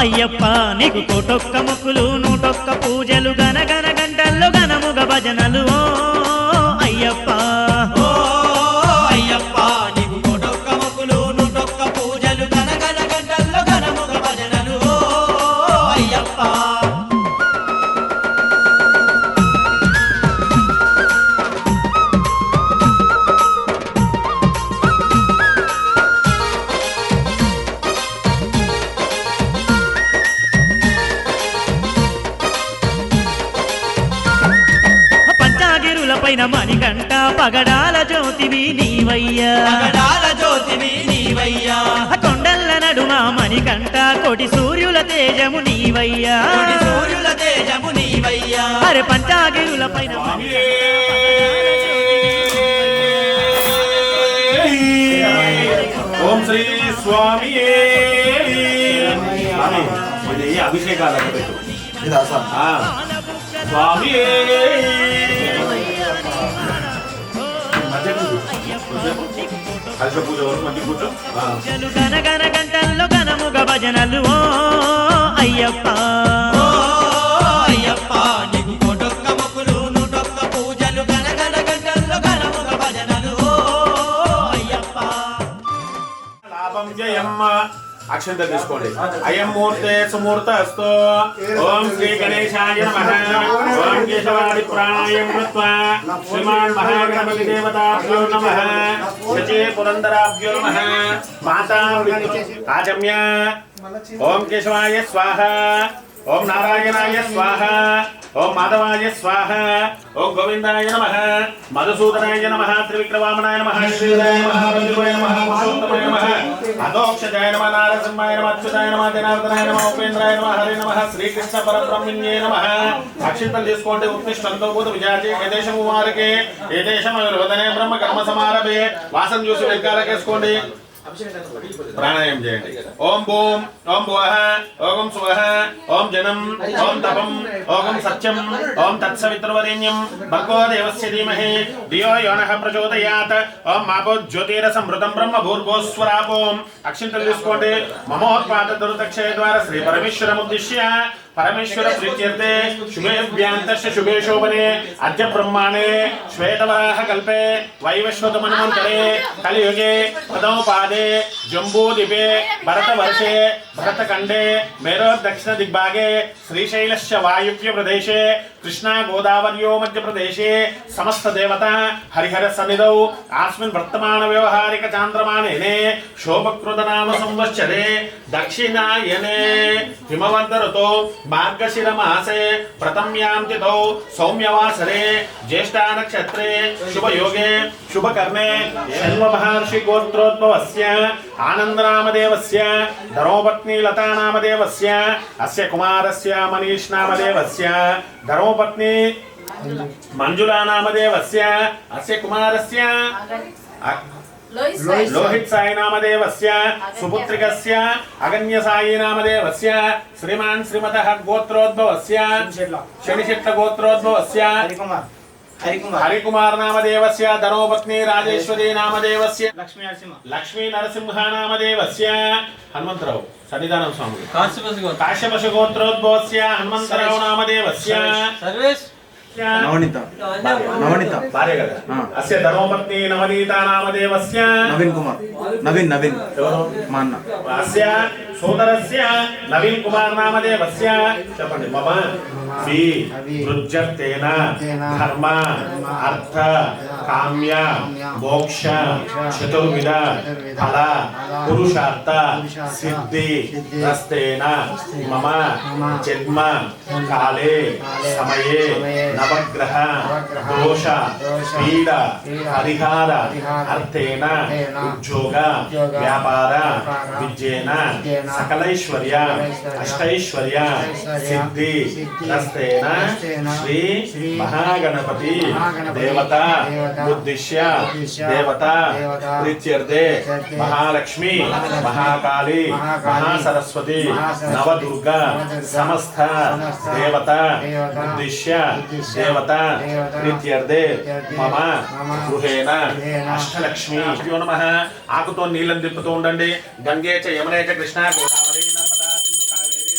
అయ్యప్ప నీకు కోటొక్క మొక్కులు నూటొక్క పూజలు గనగన గంటల్లో గనముగ భజనలు ఓ అయ్యప్ప ఓ అయ్యప్ప నీకు కోటొక్క మొక్కులు నూటొక్క పూజలు గనగన గంటల్లో గనముగ భజనలు ఓ అయ్యప్ప పైన మణికంట పగడాల జ్యోతివి నీవయ్యా పగడాల జ్యోతివి నీవయ్యా కొండల్ల నడుమ మణికంట కోటి సూర్యుల తేజము నీవయ్యా కోటి సూర్యుల తేజము నీవయ్యా అరే పంచాగిరుల పైన ఓం శ్రీ స్వామి అభిషేకాలకు పెట్టు స్వామి కలిసి పూజ వరకు మంచి కూర్చో గనగన గంటల్లో గనముగ భజనలు ఓ అయ్యప్ప ఓ అయ్యప్ప నీకు కోటొక్క మొక్కులు నూటొక్క పూజలు గనగన గంటల్లో గనముగ భజనలు ఓ అయ్యప్ప లాభం జయమ్మ అక్షంత తీసుకోండి అయం మూర్తే సుమూర్తస్తు ఓం శ్రీ గణేశాయ నమః ఓం కేశవాది ప్రాణాయం కృత్వా శ్రీమాన్ మహాగణపతి దేవతాభ్యో నమః శచే పురందరాభ్యో నమః మాతా ఆచమ్య ఓం కేశవాయ స్వాహ ఓం నారాయణాయ స్వాహ ఓం మాధవాయ స్వాహ ఓం గోవిందాయ నమః మధుసూదనాయ నమః త్రివిక్రమామణాయ నమః శ్రీరాయ నమః బంధువాయ నమః పురుషోత్తమాయ నమః అదోక్షజాయ నమః నారసింహాయ నమః అచ్యుతాయ నమః జనార్దనాయ నమః ఉపేంద్రాయ నమః హరే నమః శ్రీకృష్ణ పరబ్రహ్మణ్యే నమః అక్షింతలు తీసుకోండి ఉత్తిష్టంతో భూత విజాచే యదేశము వారికే యదేశం వదనే బ్రహ్మ కర్మ సమారభే వాసం చూసి వెంకాలకేసుకోండి ప్రాణాయామం చేయండి ఓం భూం ఓం భువః ఓం స్వః ఓం జనం ఓం తపం ఓం సత్యం ఓం తత్సవితుర్వరేణ్యం భర్గో దేవస్య ధీమహి ధియో యో నః ప్రచోదయాత్ ఓం మాపో జ్యోతిరసమృతం బ్రహ్మ భూర్భువస్వరాపోం అక్షింతలు తీసుకోండి మమోత్పాద దుర్దక్షయ ద్వారా శ్రీ పరమేశ్వరముద్దిశ్య परमेश्वर प्रीत्यर्थे शुभेभ्यान्तस्य शुभे शोभने अद्य ब्रह्माणे श्वेतवराह कल्पे वैवस्वत मन्वन्तरे कलियुगे प्रथमपादे जम्बूद्वीपे भरतवर्षे भरतखण्डे मेरो दक्षिण दिग्भागे श्रीशैलस्य वायुव्य प्रदेशे कृष्णा गोदावर्यो मध्य प्रदेशे समस्त देवता हरिहर सन्निधौ आस्मिन् वर्तमान व्यवहारिक चान्द्रमानेने शोभकृत नाम संवत्सरे दक्षिणायने हिमवन्त ऋतौ मार्गशिर मासे प्रथम्यां तिथौ सौम्यवासरे ज्येष्ठा नक्षत्रे शुभ योगे शुभ कर्मे शर्व महर्षि गोत्रोद्भवस्य आनंद नामदेवस्य धर्मपत्नी लता नामदेवस्य अस्य कुमारस्य मनीष नामदेवस्य धर्मपत्नी मंजुला नामदेवस्य अस्य कुमारस्य लोहित साई नामदेवस्य सुपुत्रिकस्य अगन्य साई नामदेवस्य श्रीमान श्रीमतः गोत्रोद्भवस्य शनिशेट्ट गोत्रोद्भवस्य हरिकुमार नामदेवस्य धर्मपत्नी राजेश्वरी नामदेवस्य लक्ष्मी नरसिंह नामदेवस्य हनुमंतराव सन्निधानं स्वामी काश्यपश गोत्रोद्भवस्य हनुमंतराव नामदेवस्य सर्वेश नवनीता नवनीता भार्य కదా అస్య ధర్మపత్ని నవనీత నామదేవస్య నవీన్ కుమార్ నవీన్ మా అన్న అస్య సోదరస్య నవీన్ కుమార్ నామదేవస్య చెప్పండి మమ శ్రీ వృజ్జతేన ధర్మ అర్థ కామ్య మోక్ష చతుర్విధ ఫల పురుషార్థ సిద్ధి రస్తేన మమ జన్మ కాలే సమయే नवग्रह दोष पीड़ परिहार अर्थेन उद्योग व्यापार विजयेन सकलैश्वर्य अष्टैश्वर्य सिद्धि रस्तेन श्री महागणपति देवता उद्दिश्य देवता प्रीत्यर्थे महालक्ष्मी महाकाली महासरस्वती नवदुर्गा समस्त देवता उद्दिश्य देवता प्रीत्यर्थे मम गृहेण अष्टलक्ष्मी नमः ఆకుతో నీళ్ళని తిప్పుతూ ఉండండి గంగే చ యమునే చ కృష్ణా గోదావరి నర్మదా సింధు కావేరి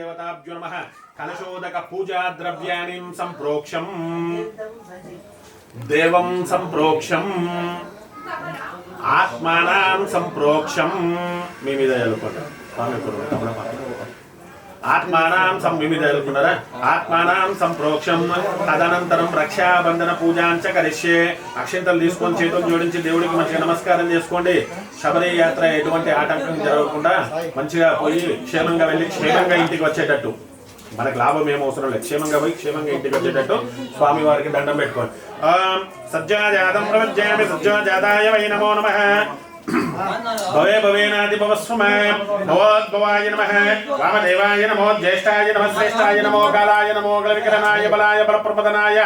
దేవతాభ్యో నమః కలశోదక పూజా ద్రవ్యాన్ని సంప్రోక్షం దేవం సంప్రోక్షం ఆత్మానాం సంప్రోక్షం మీ మీద చల్లుకోండి ఆత్మానాం మీ మీద చల్లుకున్నారా ఆత్మానాం సంప్రోక్షం తదనంతరం రక్షాబంధన పూజాంచ కరిష్యే అక్షంతలు తీసుకొని చేతులు జోడించి దేవుడికి మంచిగా నమస్కారం చేసుకోండి శబరి యాత్ర ఎటువంటి ఆటంకం జరగకుండా మంచిగా పోయి క్షేమంగా వెళ్ళి క్షేమంగా ఇంటికి వచ్చేటట్టు మనకు లాభం ఏం అవసరం లేదు క్షేమంగా పోయి క్షేమంగా ఇంటికి వచ్చేటట్టు స్వామి వారికి దండం పెట్టుకోండి సజ్జాజాతం ప్రవజ్జామి సజ్జాజాతాయ వై నమో నమః భవే భవేనాది భవస్వమే భవోద్భవాయ నమః వామదేవాయ నమో జ్యేష్ఠాయ నమః శ్రేష్ఠాయ నమో కాలాయ నమో గలవికరణాయ బలాయ బలప్రపదనాయ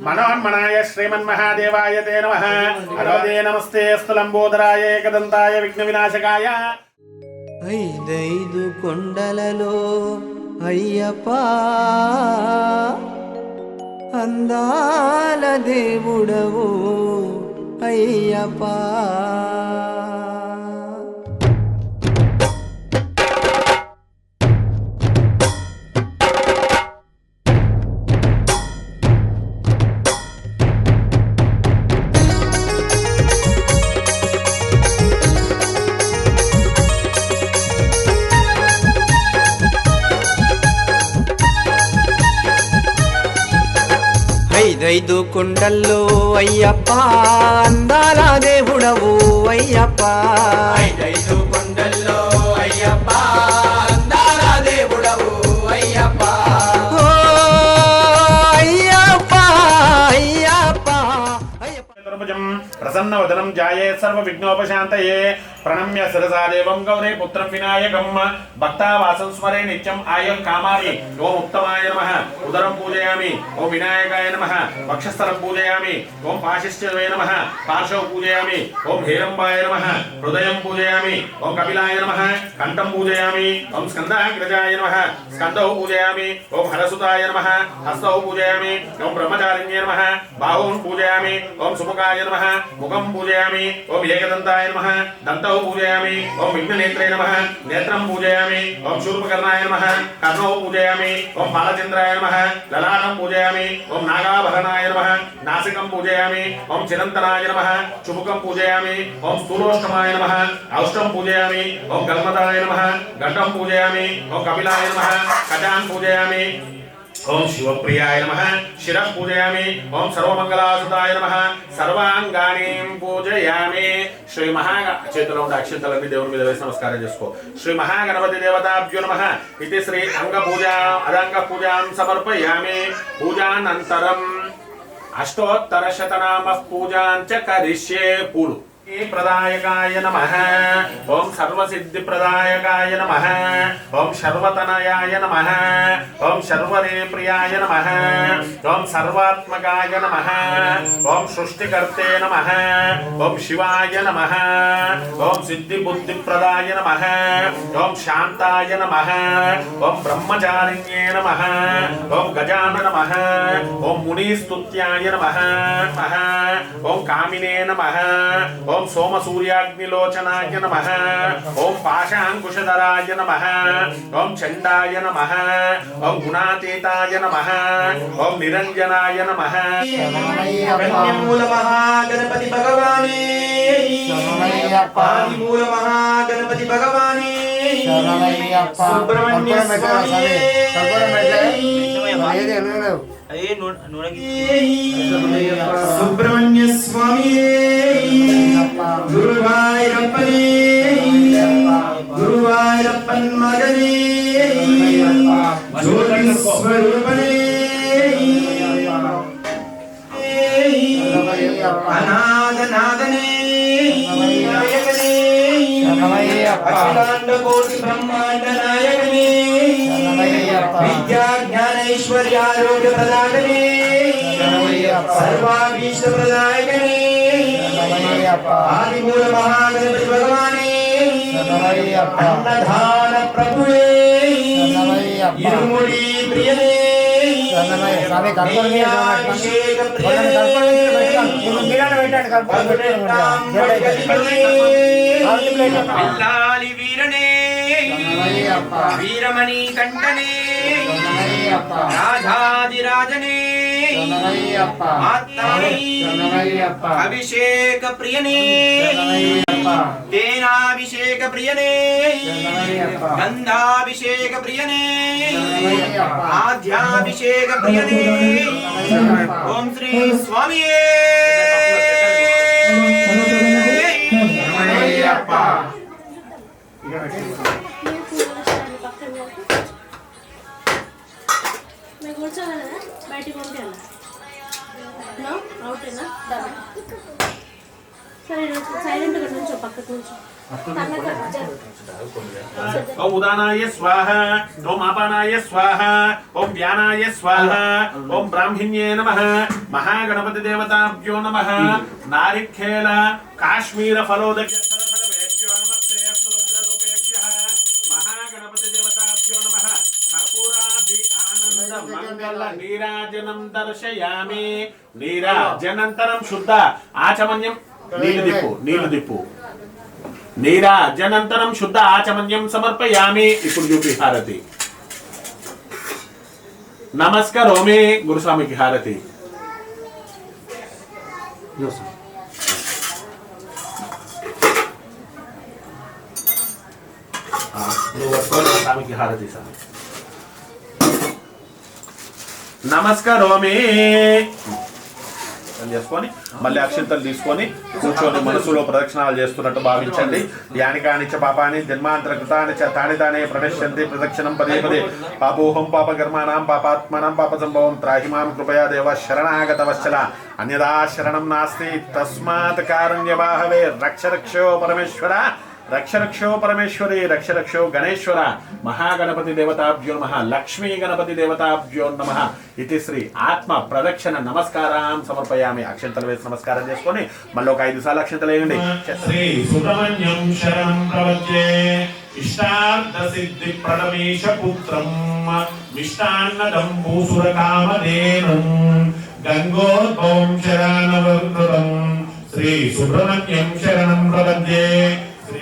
మనోన్మనాయ శ్రీమన్మహాదేవాయ తే నమః అరవదే నమస్తే స్థలంబోదరాయ ఏకదంతాయ విఘ్న వినాశకాయ. 5 కొండలలో అయ్యప్ప అందాల దేవుడవు అయ్యప్ప ఐదు కొండల్లో అయ్యప్ప అందాల దేవుడవు అయ్యప్ప 5 కొండల్లో అయ్యప్ప అందాల దేవుడవు అయ్యప్ప ఓ అయ్యప్ప అయ్యప్ప ప్రసన్నవదనం జాయే సర్వ విఘ్నోపశాంతయే ప్రణమ్య శిరసా దేవం గౌరీ పుత్రం వినాయకం భక్తావాసం స్మరే నిత్యం ఆయం కామామి. ఓం ఉత్తమాయ నమః ఉదరం పూజయామి. ఓం వినాయకాయ నమః వక్షస్థలం పూజయామి. ఓం పాశిష్ఠవే నమః పార్శ్వ పూజయామి. ఓం హేరంబాయ నమః హృదయం పూజయామి. ఓం కపిలాయ నమః కంఠం పూజయామి. ఓం స్కందాగ్రజాయ నమః స్కందౌ పూజయామి. ఓం హరసుతాయ నమః హస్తౌ పూజయామి. ఓం బ్రహ్మచారిణ్యే నమః బాహూన్ పూజయామి. ఓం సుముఖాయ నమః ముఖం పూజయామి. ఓం ఏకదంతాయ నమః దంతౌ పూజయామి. ఓం విఘ్ననేత్రే నమః నేత్రం పూజయామి. ఓం శూర్పకర్ణాయ నమః కర్ణౌ పూజయామి. ఓం బాలచంద్రాయ నమః లలాటం పూజయామి. ఓం నాగాభరణాయ నమః నాసికం పూజయామి. ఓం చిరంతనాయ నమః చుముకం పూజయామి. ఓం స్థూలోష్టమాయ నమః ఔష్టం పూజయామి. ఓం గల్మదాయ నమః గడ్డం పూజయామి. ఓం కపిలాయ నమః కజాన్ పూజయామి. ఓం శివప్రియాయ నమః శిరః పూజయామి. ఓం సర్వమంగళాసుతాయ నమః సర్వాంగాని పూజయామి. శ్రీ చేతిలో ఉండే అక్షంతలన్నీ దేవుని మీద వేసి నమస్కారం చేసుకో. శ్రీ మహాగణపతి దేవతాభ్యో నమః ఇది శ్రీ అంగ పూజ అదంగ పూజాం సమర్పయామి. పూజానంతరం అష్టోత్తర శతనామ పూజాంచ కరిష్యే. పూలు ప్రదాయకాయ నమః. ఓం సర్వసిద్ధి ప్రదాయకాయ నమః. ఓం సర్వతనయాయ నమః. ఓం సర్వరే ప్రియాయ నమః. ఓం సర్వాత్మకాయ నమః. ఓం సృష్టికర్తే నమః. ఓం శివాయ నమః. ఓం సిద్ధి బుద్ధి ప్రదాయ నమః. ఓం శాంతాయ నమః. ఓం బ్రహ్మచారిణ్యే నమః. ఓం గజాన నమః. ఓం మునిస్తుత్యాయ నమః. ఓం కామినే నమః. ఓం సోమ సూర్యాగ్నిలోచనాయ నమః. ఓం పాశాంకుశధరాయ నమః. ఓం చండాయ నమః. ఓం గుణాతీతాయ నమః. ఓం నిరంజనాయ నమః. కన్యమూల మహాగణపతి భగవానే ఆదిమూల మహాగణపతి భగవానే సుబ్రహ్మణ్య స్వామి సుబ్రహ్మణ్య స్వామి గురువాయూరప్పనే గురువాయూరప్పన్ మగనే జ్యోతి స్వరూపనే అనాథనాథనే నాయకనే అఖిలాండ కోటి బ్రహ్మాండ నాయకనే విద్యా జ్ఞాన ఐశ్వర్యారోగ్య ప్రదాయకనే సర్వాభీష్ట ప్రదాయకనే ఆదిమూల మహాగణపతి భగవానే అన్నదాన ప్రభువే ఇరుముడి ప్రియనే అభిషేక పిల్లాలి వీరనే వీరమణి కంఠనే రాజాదిరాజనే ఆత్మై అభిషేక ప్రియనే తేనాభిషేక ప్రియనే గంధాభిషేక ప్రియనే ఆధ్యాభిషేక ప్రియనే ఓం శ్రీ స్వామియే బయటికి పంపించాలా అవుటేనా సరే సైలెంట్గా నుంచో పక్కకు నుంచో ఓం ఉదానాయ స్వాహ ఓం ఆపానాయ స్వాహ ఓం వ్యానాయ స్వాహ ఓం బ్రాహ్మణ్యే నమః మహాగణపతి దేవతాభ్యో నమః నారికేల కాశ్మీర ఫలోదక సరసరవేభ్యో నమస్తే రుద్రరూపేభ్యః మహాగణపతి దేవతాభ్యో నమః కర్పూరాది ఆనంద మంగళ నీరాజనం దర్శయామి నీరాజనంతరం శుద్ధ ఆచమన్యం నీళ్ళు దిప్పు నీరాజనంతరం శుద్ధ ఆచమన్యం సమర్పయామి ఇప్పుడు చూపి హారతి నమస్కారోమి గురుస్వామికి హారతి స్వామికి హారతి సార్ నమస్కారోమి చేసుకొని మళ్ళీ అక్షంతలు తీసుకొని కూర్చొని మనసులో ప్రదక్షిణాలు చేస్తున్నట్టు భావించండి యానికానిచ పాపాని జన్మాంతర కృతాని చ తాని తానే ప్రణశ్యంతి ప్రదక్షిణం పదే పదే పాపోహం పాపకర్మాణం పాపాత్మనం పాప సంభవం త్రాహిమాం కృపయా దేవ శరణాగత వత్సల అన్యదా శరణం నాస్తి తస్మాత్ కారుణ్యవాహవే రక్షరక్షో పరమేశ్వర రక్షరక్షో పరమేశ్వరి రక్షరక్షో గణేశ్వర మహాగణపతి దేవతాభ్యో నమః లక్ష్మీ గణపతి దేవతాభ్యో నమః ఇది శ్రీ ఆత్మ ప్రదక్షిణ నమస్కారం సమర్పయామి అక్షంతలు వేసి నమస్కారం చేసుకొని మళ్ళీ ఒక 5 సార్లు అక్షంతలు వేయండి శ్రీ సుబ్రహ్మణ్యం శరణం ప్రవచ్యే ఇష్టార్థ సిద్ధి ప్రణమీష పుత్రం మిష్టాన్నదం భూసుర కామధేనం గంగోద్భవం శరణవర్ధతం శ్రీ సుబ్రహ్మణ్యం శరణం ప్రవచ్యే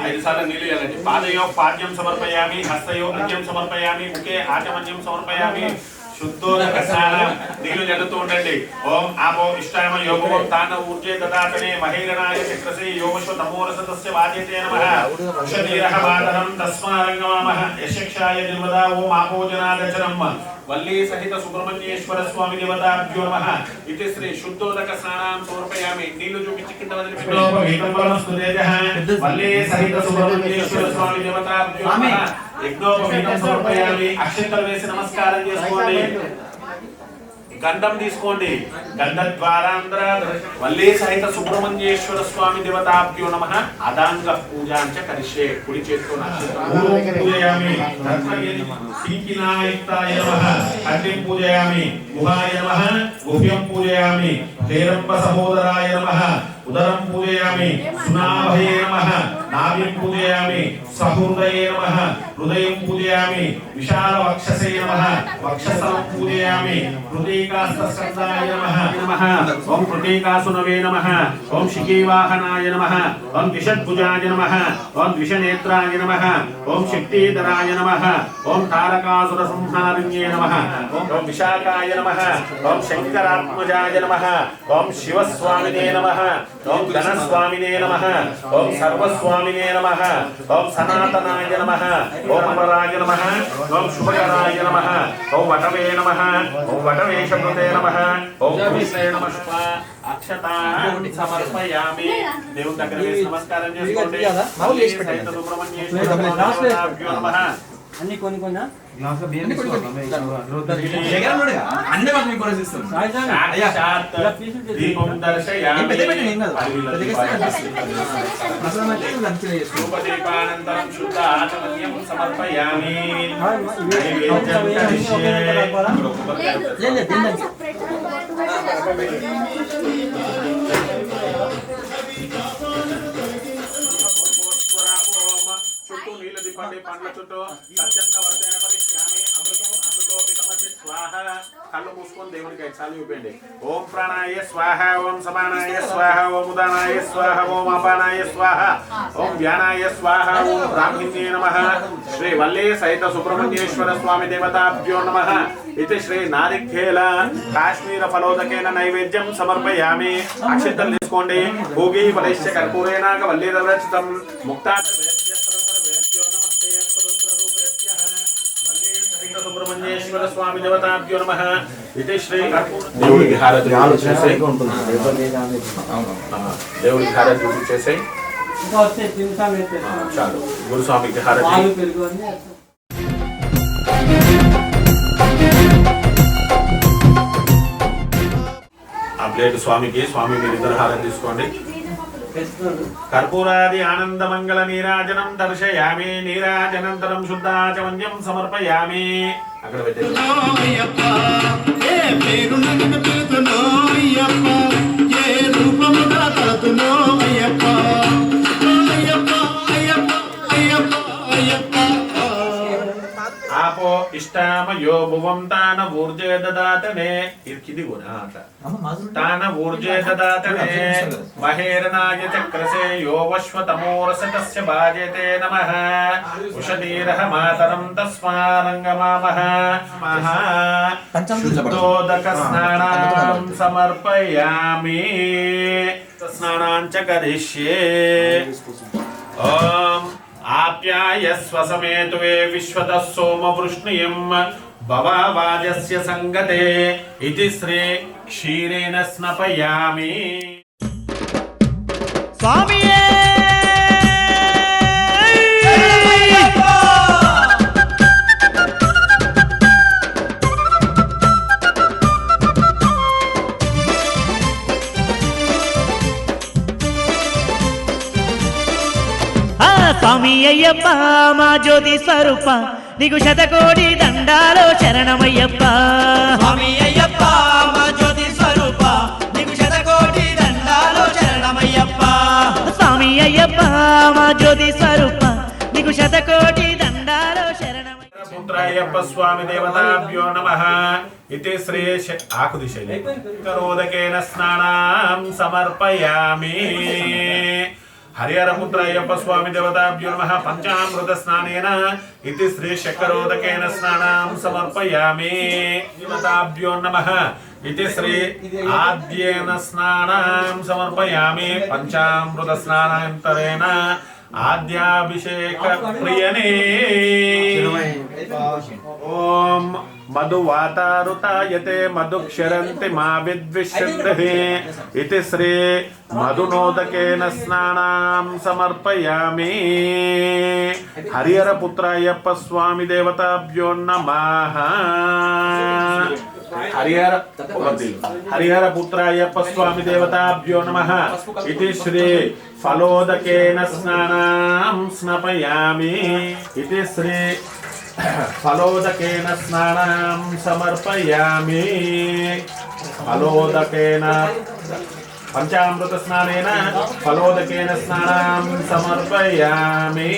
5 సార్లు నీళ్ళు వేయాలండి పాదయో పాద్యం సమర్పయామి హస్తయో అర్ఘ్యం సమర్పయామి ముఖే ఆచమన్యం సమర్పయామి శుద్ధోదక స్నానం నీళ్లు జల్లుతూ ఉండండి ఓం ఆపో ఇష్టామ యోగో తాన ఊర్జే దదాతనే మహేరణాయ చక్రసే యోగశ్వ తమోరసతస్య వాజేతే నమః ఉషనీరః వాదనం తస్మారంగమామః యశక్షాయ నిర్వదా ఓం ఆపో జనాదచరం వల్లీ సహిత సుబ్రహ్మణ్యేశ్వర స్వామి దేవతాభ్యో నమః ఇది శ్రీ శుద్ధోదక స్నానం సమర్పయామి నీళ్లు చూపించి కింద వదిలిపెట్టి వల్లీ సహిత సుబ్రహ్మణ్యేశ్వర స్వామి దేవతాభ్యో నమః యజ్ఞోపవీతం సమర్పయామి అక్షంతలు వేసి నమస్కారం చేసుకోండి గంధం తీసుకోండి గంధ ద్వారాంధ్ర వల్లే సహిత సుబ్రహ్మణ్యేశ్వర స్వామి దేవతాభ్యో నమః అదాంగ పూజాంచ కరిష్యే కుడి చేత్తో పూజయామి సింకినాయుక్తాయ నమః అగ్నిం పూజయామి గుహాయ నమః గుహ్యం పూజయామి హేరంబ సహోదరాయ నమః ఉదరం పూజయామి సునాభయే నమః నాభిం పూజయామి సహృదయే నమః హృదయం పూజయామి విశాల వక్షసే నమః వక్షస్థలం పూజయామి హృదయకాస్తస్కందాయ నమః ఓం హృదయకాసునవే నమః ఓం శిఖీవాహనాయ నమః ఓం ద్విషద్భుజాయ నమః ఓం ద్విషనేత్రాయ నమః ఓం శక్తిధరాయ నమః ఓం తారకాసుర సంహారిణ్యే నమః ఓం విశాఖాయ నమః ఓం శంకరాత్మజాయ నమః ఓం శివస్వామినే నమః ఓం ధనస్వామినే నమః ఓం సర్వస్వామినే నమః ఓం సనాతనాయ నమః ఓం అమరాయ నమః ఓం శుభకరాయ నమః ఓం వటవే నమః ఓం వటవేశకృతే నమః ఓం కృష్ణే నమః అక్షతాన్ సమర్పయామి దేవుని దగ్గర వేసి నమస్కారం చేసుకోండి సుబ్రహ్మణ్యేశ్వర నమః అన్ని కొన్ని కొన్ని దీపం దర్శయామి దీపానంతరం శుద్ధ ఆచమన్యం సమర్పయామి చుట్టూ నీళ్ళు దిప్పండి పండ్ల చుట్టూ సత్యంత వర్తైన పరిశ్యామి అమృతో అమృతోపితమసి స్వాహ స్వాహ. కళ్ళు మూసుకొని దేవునికి చాలు చూపండి. ఓం ప్రాణాయ స్వాహ, ఓం సమానాయ స్వాహ, ఓం ఉదానాయ స్వాహ, ఓం అపానాయ స్వాహ, ఓం వ్యానాయ స్వాహ, ఓం బ్రాహ్మణ్యే నమః. శ్రీ వల్లే సహిత సుబ్రహ్మణ్యేశ్వర స్వామి దేవతాభ్యో నమః. ఇది శ్రీ నారికేల కాశ్మీర ఫలోదకేన నైవేద్యం సమర్పయామి. అక్షంతలు తీసుకోండి. భోగి ఫలైశ్చ కర్పూరేణాగ వల్లీరవచితం ముక్తా సుబ్రహ్మణ్యేశ్వర స్వామి దేవతాభ్యో నమః. ఇది శ్రీ దేవుడికి హారతి చేసేయి. దేవుడికి హారతి చేసేయి. చాలు. గురుస్వామికి హారతి. ఆ ప్లేట్ స్వామికి. స్వామి మీరిద్దరు హారతి తీసుకోండి. కర్పూరాది ఆనంద మంగళ నీరాజనం దర్శయామి. నీరాజనంతరం శుద్ధాచమన్యం సమర్పయామి. అక్కడ పెట్టేది. ఆపో ఇష్టామయో భువం తాన ఊర్జే దదాతనే. ఇది కూడా అట్లా. తాన ఊర్జే దదాతనే మహేరనాయ చక్రసే యో వశ్వతమోరసతస్య బాజేతే నమః. ఉషదీరః మాతరం తస్మారంగమామః. మహా శుద్ధోదక స్నానాం సమర్పయామి. స్నానాంచ కరిష్యే. ఓం ఆప్యాయస్వ సమేతువే విశ్వతః సోమవృష్ణియం భవావాజస్య సంగతే. ఇది శ్రీ క్షీరేణ స్నపయామి. స్వామియే స్వామి అయ్యప్ప మా జ్యోతి స్వరూప నీకు శతకోటి దండాలో శరణమయ్యప్ప. స్వామి అయ్యప్ప మా జ్యోతి స్వరూప నీకు శతకోటి దండాలో శరణమయ్యప్ప. స్వామి అయ్యప్ప మా జ్యోతి స్వరూప నీకు శతకోటి దండాలో శరణమయ్యప్ప. పుత్రాయప్ప స్వామి దేవతాభ్యో నమః. ఇది శ్రీ ఆకుదిశైలి కరోదకేన స్నానాం సమర్పయామి. హరిహరపుత్రాయప్ప స్వామి దేవతాభ్యో నమః. పంచామృత స్నానేన ఇది శ్రీ శక్కరోదకేన స్నానాం సమర్పయామి. దేవతాభ్యో నమః. ఇది శ్రీ ఆద్యేన స్నానాం సమర్పయామి. పంచామృత స్నానాంతరేణ ఆద్యాభిషేక ప్రియనే. ఓం మధువాతారుతాయతే మధుక్షరంతి మా విద్విషంతి. ఇది శ్రీ మధునోదకేన స్నానాం సమర్పయామి. హరిహరపుత్రాయప్ప స్వామి దేవతాభ్యో నమః. హరిహరపుత్రాయప్ప స్వామి దేవతాభ్యో నమః. ఇది శ్రీ ఫలోదకేన స్నానాం స్నపయామి. ఇది శ్రీ ఫలోదకేన స్నానాం సమర్పయామి. ఫలోదకేన పంచామృత స్నానేన ఫలోదకేన స్నానాం సమర్పయామి.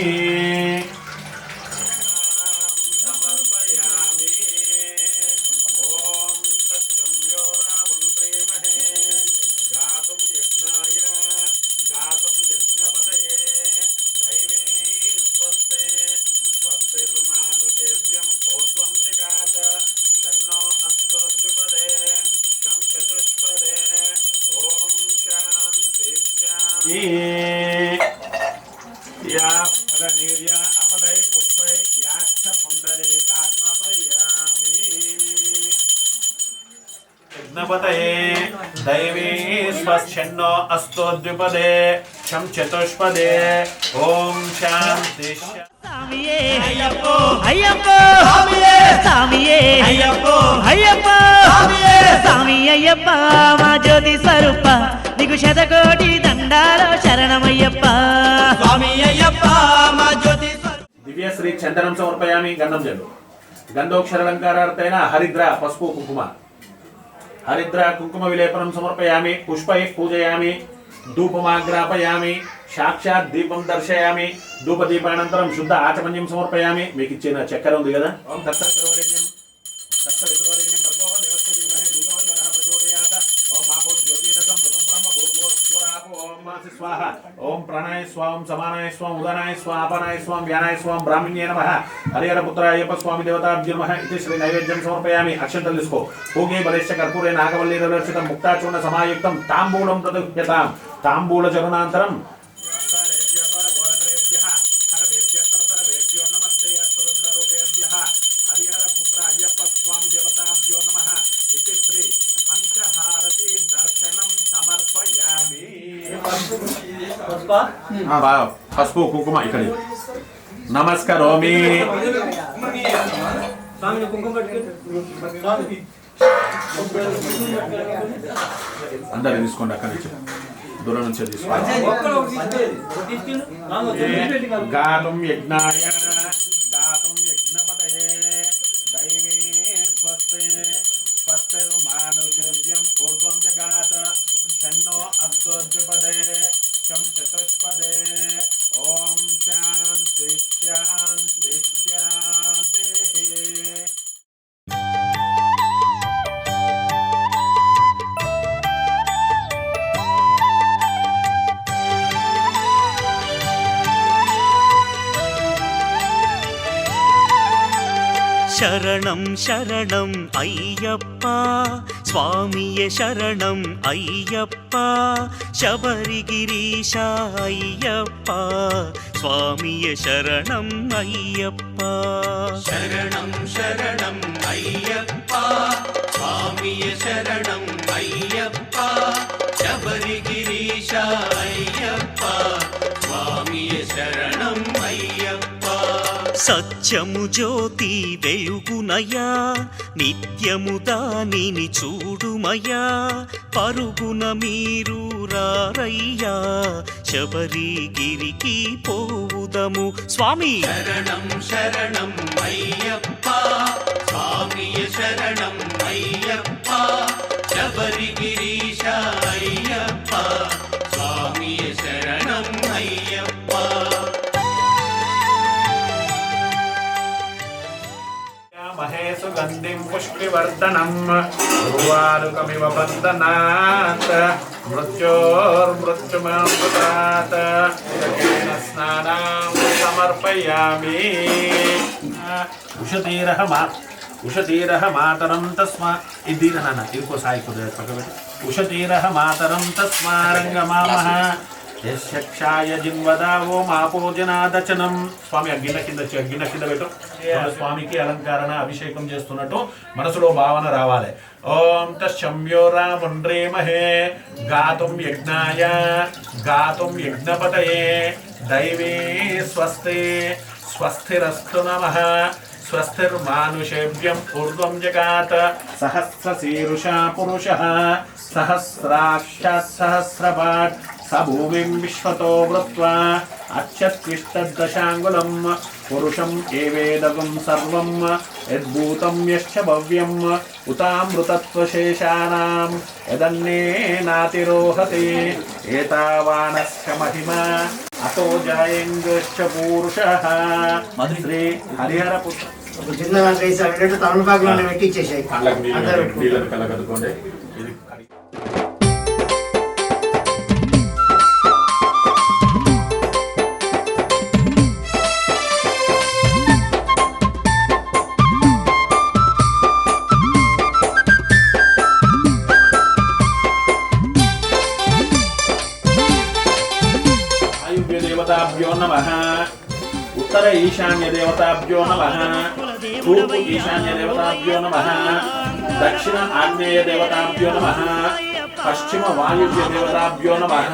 दैवी स्वच्छन्नो अस्तोद्विपदे शं चतुष्पदे ओम शांति. స్వామియే అయ్యప్పో అయ్యప్పో స్వామియే అయ్యప్పో అయ్యప్పో స్వామి అయ్యప్ప మా జ్యోతి స్వరూప నీకు శతకోటి దండాలో శరణమయ్యప్ప. స్వామి అయ్యప్ప మా జ్యోతి దివ్య శ్రీ చందనం సమర్పయామి. గంధం జల్లు. గంధోక్షరాలంకారార్థైన హరిద్ర పసుపు కుంకుమ. హరిద్ర కుంకుమ విలేపనం సమర్పయామి. పుష్పై పూజయామి. ధూపమాగ్రాపయామి. సాక్షాత్ దీపం దర్శయామి. ధూపదీపానంతరం శుద్ధ ఆచమన్యం సమర్పయామి. మీకు ఇచ్చిన చక్కెర ఉంది కదా. ఓం తత్సవితుర్వరేణ్యం స్వాహ ఓం ప్రణాయ స్వాం సమానాయ స్వాం ఉదనాయ స్వాం అపనాయ స్వాం వ్యానాయ స్వాం బ్రాహ్మణ్యే నమః హరిహర పుత్ర అయ్యప్ప స్వామి దేవతాభ్యో నమః ఇది శ్రీ నైవేద్యం సమర్పయామి. అక్షంతలు తీసుకో. పూగే బలిష్ట కర్పూరే నాగవల్లి రక్షితం ముక్తాచూర్ణ సమాయుక్తం తాంబూలం ప్రతిహ్యతాం తాంబూల చరుణాంతరం హరిహర పుత్ర అయ్యప్ప స్వామి దేవతాభ్యో నమః ఇది శ్రీ పంచహారతి దర్శనం సమర్పయామి. పసుపు కుంకుమ ఇక్కడ నమస్కరోమి. అందరు తీసుకోండి అక్కడి నుంచి దూరం నుంచి తీసుకోండి. గాతుం యజ్ఞాయ గాతుం యజ్ఞపతయే దైవే స్వస్తే స్వస్తిర్మానుషేభ్యం ఊర్ధ్వం జగాత షన్నో అస్తోజ్జపదే శం చతుష్పదే ఓం శాంతి శాంతి శాంతి. శరణం శరణం అయ్యప్ప స్వామియ శరణం అయ్యప్ప శబరిగిరీశ అయ్యప్ప స్వామియ శరణం అయ్యప్ప. శరణం శరణం అయ్యప్ప స్వామియ శరణం అయ్యప్ప శబరిగిరీశ అయ్యప్ప స్వామియ శరణం అయ్యప్ప. సత్యము జ్యోతి వెలుగునయా నిత్యము దానిని చూడుమయా పరుగున మీరు రారయ్యా శబరిగిరికి పోవుదము స్వామి. శరణం శరణం అయ్యప్ప స్వామియ శరణం అయ్యప్ప శబరిగిరీశ అయ్యప్ప స్వామియ శరణం అయ్యప్ప. మహేశు గంధిం పుష్టివర్ధనం ఉర్వారుకమివ బంధనాత్ మృత్యోర్మృత్యుమృతాత్ స్నానం సమర్పయామి. ఉషతీరః మాతరం తస్మా ఇది నాన్న ఇంకో సాయి పక్కబెట్టి ఉషతీరః మాతరం తస్మారంగమామః యక్షాయ జిన్వదావో మాపోజనాదచనం. స్వామి అగ్గిన కింద పెట్టు. స్వామికి అలంకరణ అభిషేకం చేస్తున్నట్టు మనసులో భావన రావాలి. ఓం తశంయో రాముండ్రేమహే గాతుం యజ్ఞాయ గాతుం యజ్ఞపతయే దైవే స్వస్తి స్వస్తిరస్తు నమః స్వస్తిర్మానుషేభ్యం ఊర్ధ్వం జగాత సహస్రశీరుషా పురుషః సహస్రాక్షాత్ సహస్రపాట్ స భూమిం విశ్వతో వృత్వా అచ్చత్విష్టదశాంగులం పురుషం ఏవేదగం సర్వం యద్భూతం యశ్చ భవ్యం ఉతామృతత్వశేషానాం యదన్నేనాతిరోహతి ఏతావానస్య మహిమా అతో జాయేంద్రశ్చ పూరుషః. శ్రీ హరిహర పుత్ర చిన్న వేసాడు తమిళపాకులో పెట్టి ఇచ్చేసాయి. కలగదుకోండి. దేవతాభ్యో నమః. ఉత్తర ఈశాన్య దేవతాభ్యో నమః. తూర్పు ఈశాన్య దేవతాభ్యో నమః. దక్షిణ ఆగ్నేయ దేవతాభ్యో నమః. పశ్చిమ వాయువ్య దేవతాభ్యో నమః.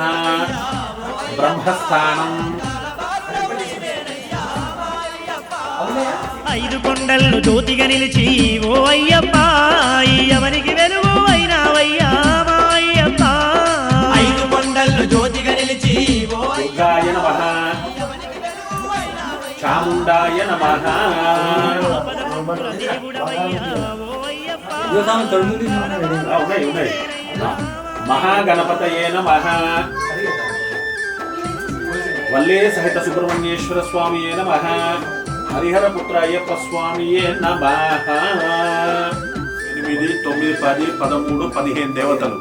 బ్రహ్మస్థానం. ఐదు కొండలను జ్యోతిగా నిలిచి ఓ అయ్యప్ప ఎవరికి వెలుగు అయినావయ్యా మా అయ్యప్ప. ఐదు కొండలను జ్యోతిగా నిలిచి దుర్గాయ నమః. చాముండాయ నమః. ఉన్నాయి. మహాగణపతయే నమః. వల్లే సహిత సుబ్రహ్మణ్యేశ్వర స్వామియే నమః. హరిహర పుత్ర అయ్యప్ప స్వామియే నమః. 8, 9, 10, 13, 15 దేవతలు.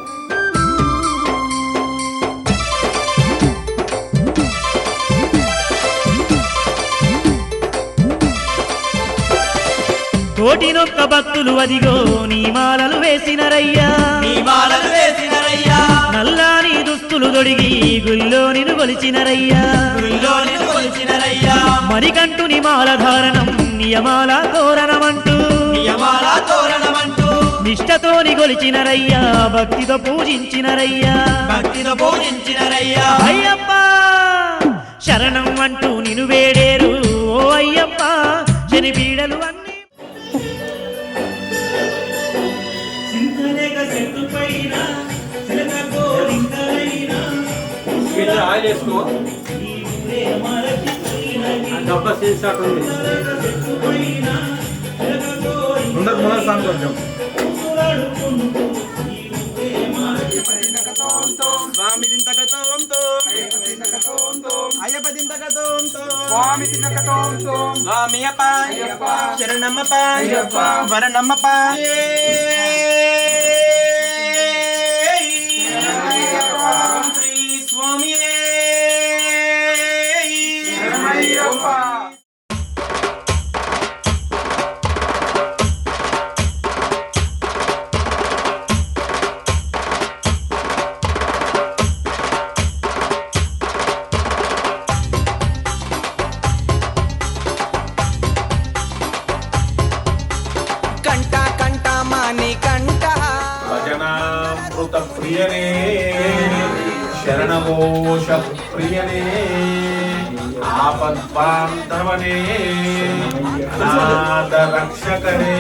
కోటినొక్క భక్తులు అదిగో నీ మాలలు వేసినరయ్యా నీ మాలలు వేసినరయ్యా నల్లాని దుస్తులు దొడిగి గుళ్ళో నిన్ను కొలిచినరయ్యా గుళ్ళో నిన్ను కొలిచినరయ్యా మరికంటుని మాల ధారణం నియమాల తోరణమంటూ నియమాల తోరణమంటూ నిష్టతోని కొలిచినరయ్యా భక్తితో పూజించినరయ్యా భక్తితో పూజించినరయ్యా అయ్యప్ప శరణం అంటూ నిన్ను వేడేరు ఓ అయ్యప్ప శని పీడలు అన్ని సింధనేగ చెట్టు పైన చిలక కోరింకలైన ఆయిల్ వేసుకో డబ్బా చేసినట్టుంది ముందర సాంగ్ కొంచెం స్వామి దింతకతోంతో అయ్యప్ప దింతకతోంతో స్వామి అప్ప శరణమ్మప్ప వరణమ్మప్ప శ్రీ స్వామి కంట కంట మాని కంట భజనామృత ప్రియనే శరణఘోష ప్రియనే ఆపద్బాంధవనే అనాథ రక్షకనే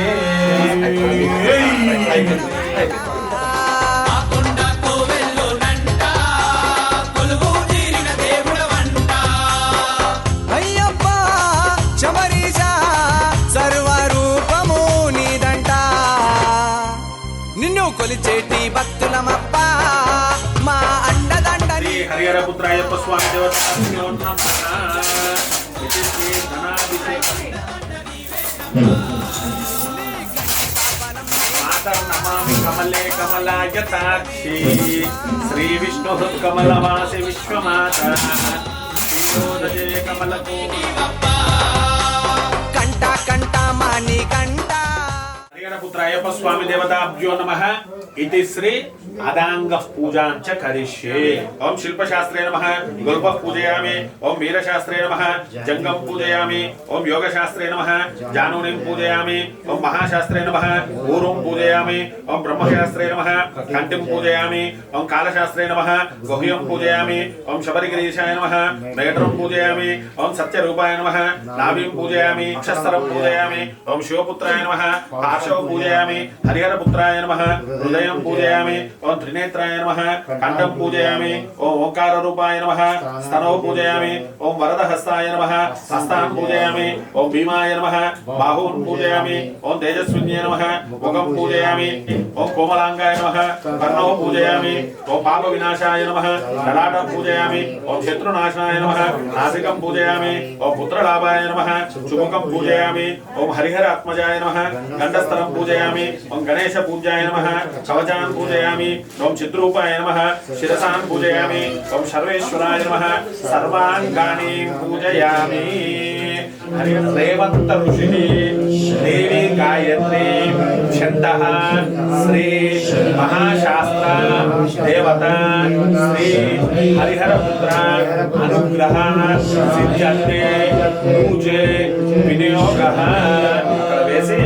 కొండ కోవెల్లో నంట కొలువు తీరిన దేవుడవంట అయ్యప్ప శబరీశ సర్వరూపము నీదంట నిన్ను కొలిచేటి భక్తులమప్ప మా అండదండ శ్రీ హరిహరపుత్రాయప్ప స్వామి దేవత నమామి కమలే కమలాయతాక్షి శ్రీ విష్ణు కమలవాసి విశ్వమాత శ్రీరోదజే కమలకు కంట కంట మాని కంట హరిహరపుత్రాయప్ప స్వామి దేవతాభ్యో నమః इति श्री अदांग पूजांच करिष्ये ओम शिल्पशास्त्रे नमः गुल्पः पूजयामि ओम वीरशास्त्रे नमः जंगम पूजयामि ओम योगशास्त्रे नमः जानूनीं पूजयामि ओम महाशास्त्रे नमः ऊरुं पूजयामि ओम ब्रह्मशास्त्रे नमः घंटिं पूजयामि ओम कालशास्त्रे नमः गुह्यं पूजयामि ओम शबरिगिरीशाय नमः मेघ्रं पूजयामि ओम सत्यरूपाय नमः नाभिं पूजयामि अक्षस्तरं पूजयामि ओम शिवपुत्राय नमः पार्श्वं पूजयामि हरिहरपुत्राय नमः हृदयं पूजयामि ओम त्रिनेत्राय नमः कंठं पूजयामि ओम ओंकार रूपाय नमः स्तनौ पूजयामि ओम वरदहस्ताय नमः हस्तान् पूजयामि ओम भीमाय नमः बाहून् पूजयामि ओम तेजस्विन्ये नमः मुखं पूजयामि ओम कोमलांगाय नमः कर्णौ पूजयामि ओम पापविनाशाय नमः ललाटं पूजयामि ओम शत्रुनाशनाय नमः नासिकं पूजयामि ओम पुत्रलाभाय नमः शुभकं पूजयामि ओम हरिहरात्मजाय नमः गण्डस्तरं पूजयामि ओम गणेश पूज्याय नमः कवचान् पूजयामि ओम चिद्रूपाय नमः शिरसान् पूजयामि ओम सर्वेश्वराय नमः सर्वाङ्गानि पूजयामि हरिरेवन्त ऋषिः देवी गायत्री छन्दः श्री महाशास्त्र देवता श्री हरिहरपुत्र अनुग्रह सिद्ध्यर्थे पूजे विनियोगः प्रवेशे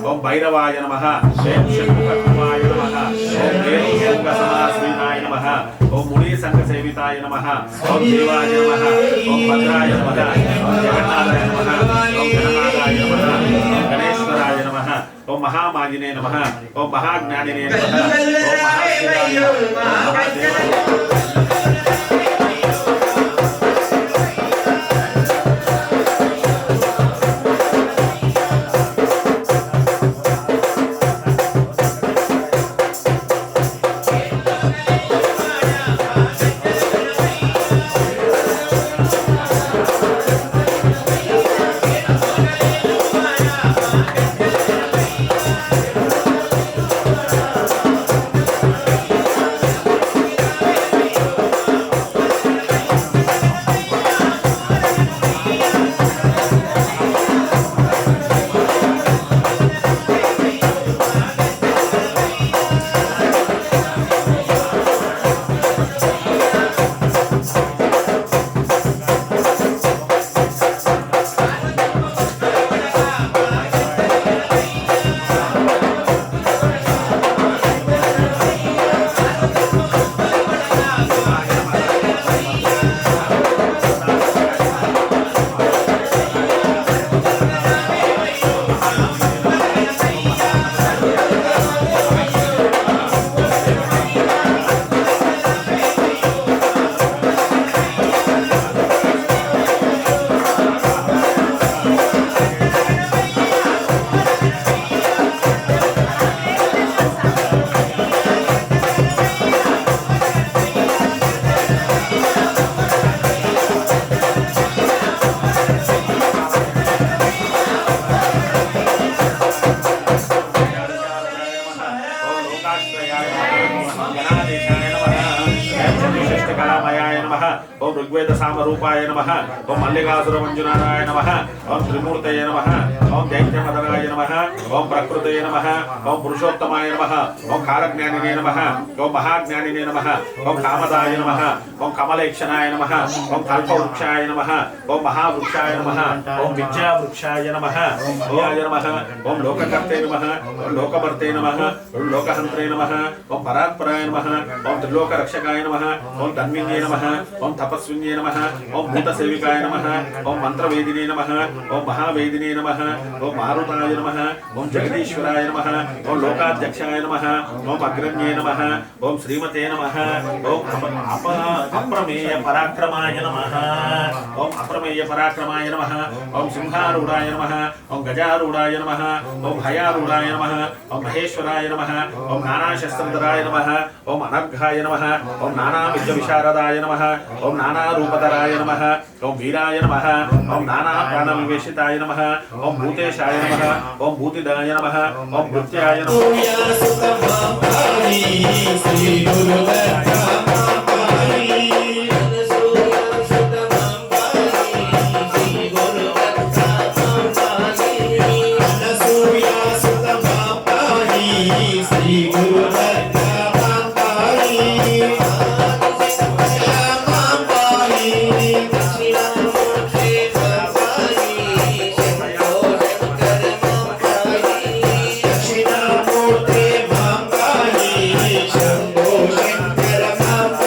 ఓం భైరవాయ నమః ఓం శంఖపద్మాయ నమః ఓం వేణుశంఖ సమాశ్రితాయ నమః ఓం ముని సంఘ సేవితాయ నమః ఓం దేవాయ నమః ఓం భద్రాయ నమః ఓం జగన్నాథాయ నమః ఓం గణనాథాయ నమః ఓం గణేశ్వరాయ నమః ఓం మహామాజినే నమః ఓం మహాజ్ఞానినే నమః ఓం మహాశివాయ నమః ఓం మహాదేవాయ ఓం ఋగ్వేద సామరూపాయ నమః ఓం మల్లికాసుర మంజునాథాయ నమః ఓం త్రిమూర్తయే నమః ఓం దైత్యమదనాయ నమః ఓం ప్రకృతయే నమః ఓం పురుషోత్తమాయ నమః ఓం కాలజ్ఞానినే నమః ఓం మహాజ్ఞానినే నమః ఓం కామదాయ నమః ఓం కమలేక్షణాయ నమః ఓం కల్పవృక్షాయ నమః ఓం మహావృక్షాయ నమః ఓం విద్యావృక్షాయ నమః ఓం నమః ఓం లోకకర్తే నమః ఓం లోకభర్తే నమః ఓం లోకహంత్రే నమః ఓం పరాత్పరాయ నమః ఓం త్రిలోకరక్షకాయ నమః ఓం తన్విన్యే నమః ఓం తపస్విన్యే నమః ఓం భూతసేవికాయ నమః ఓం మంత్రవేదినే నమః ఓం మహావేదినే నమః ఓం మారుతాయ నమః ఓం జగదీశ్వరాయ నమః ఓం లోకాధ్యక్షాయ నమః ఓం అగ్రజ్ఞే నమః ఓం శ్రీమతే నమః ఓం అప్రమేయ పరాక్రమాయ నమః ఓం అప్రమేయ పరాక్రమాయ నమః ఓం సింహారూఢాయ నమః ఓం గజారూఢాయ నమః ఓం హయారూఢాయ నమః ఓం మహేశ్వరాయ నమః ఓం నానాశస్త్రధరాయ నమః ఓం అనర్ఘాయ నమః ఓం నానావిద్య విశారదాయ నమః ఓం నానారూపధరాయ నమః ఓం వీరాయ నమః ఓం నానా ప్రాణ వివేశితాయ నమః ఓం భూతేశాయ నమః ఓం భూతిదాయ నమః ఓం భృత్యాయ నమః దక్షిణామూర్తే మాంకాళి శంభో శంకర మాంకాళి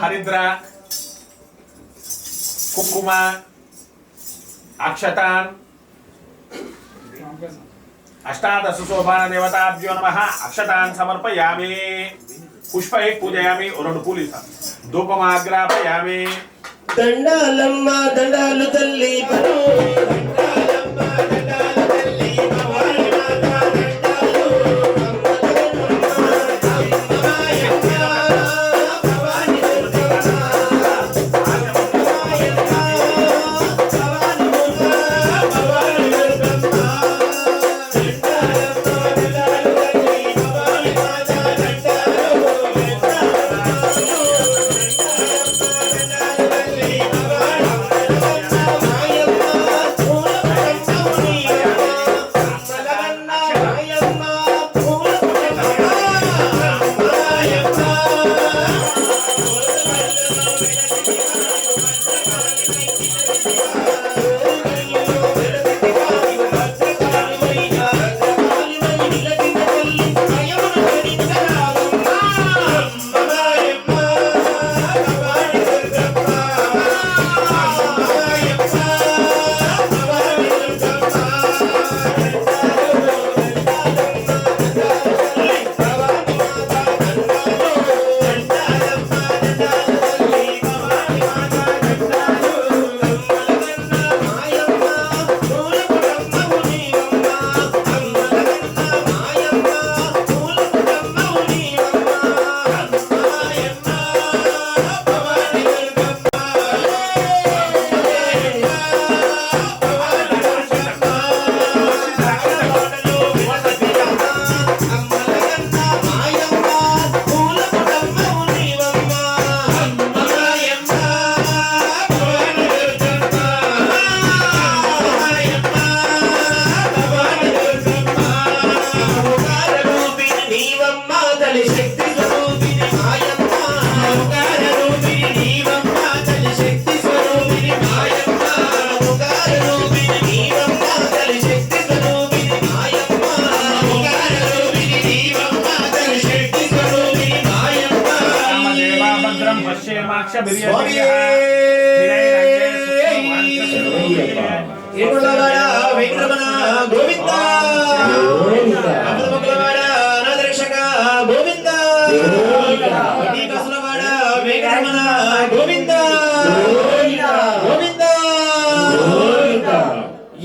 హరిద్ర కుంకుమ అక్షతాన్ అష్టాదశ శోభాన దేవతాభ్యో నమః అక్షతాన్ సమర్పయామి పుష్పై పూజయామి రెండు పూలు ఇస్తాను ధూపమాగ్రాపయామి దండాలమ్మ దండాలు తల్లి పను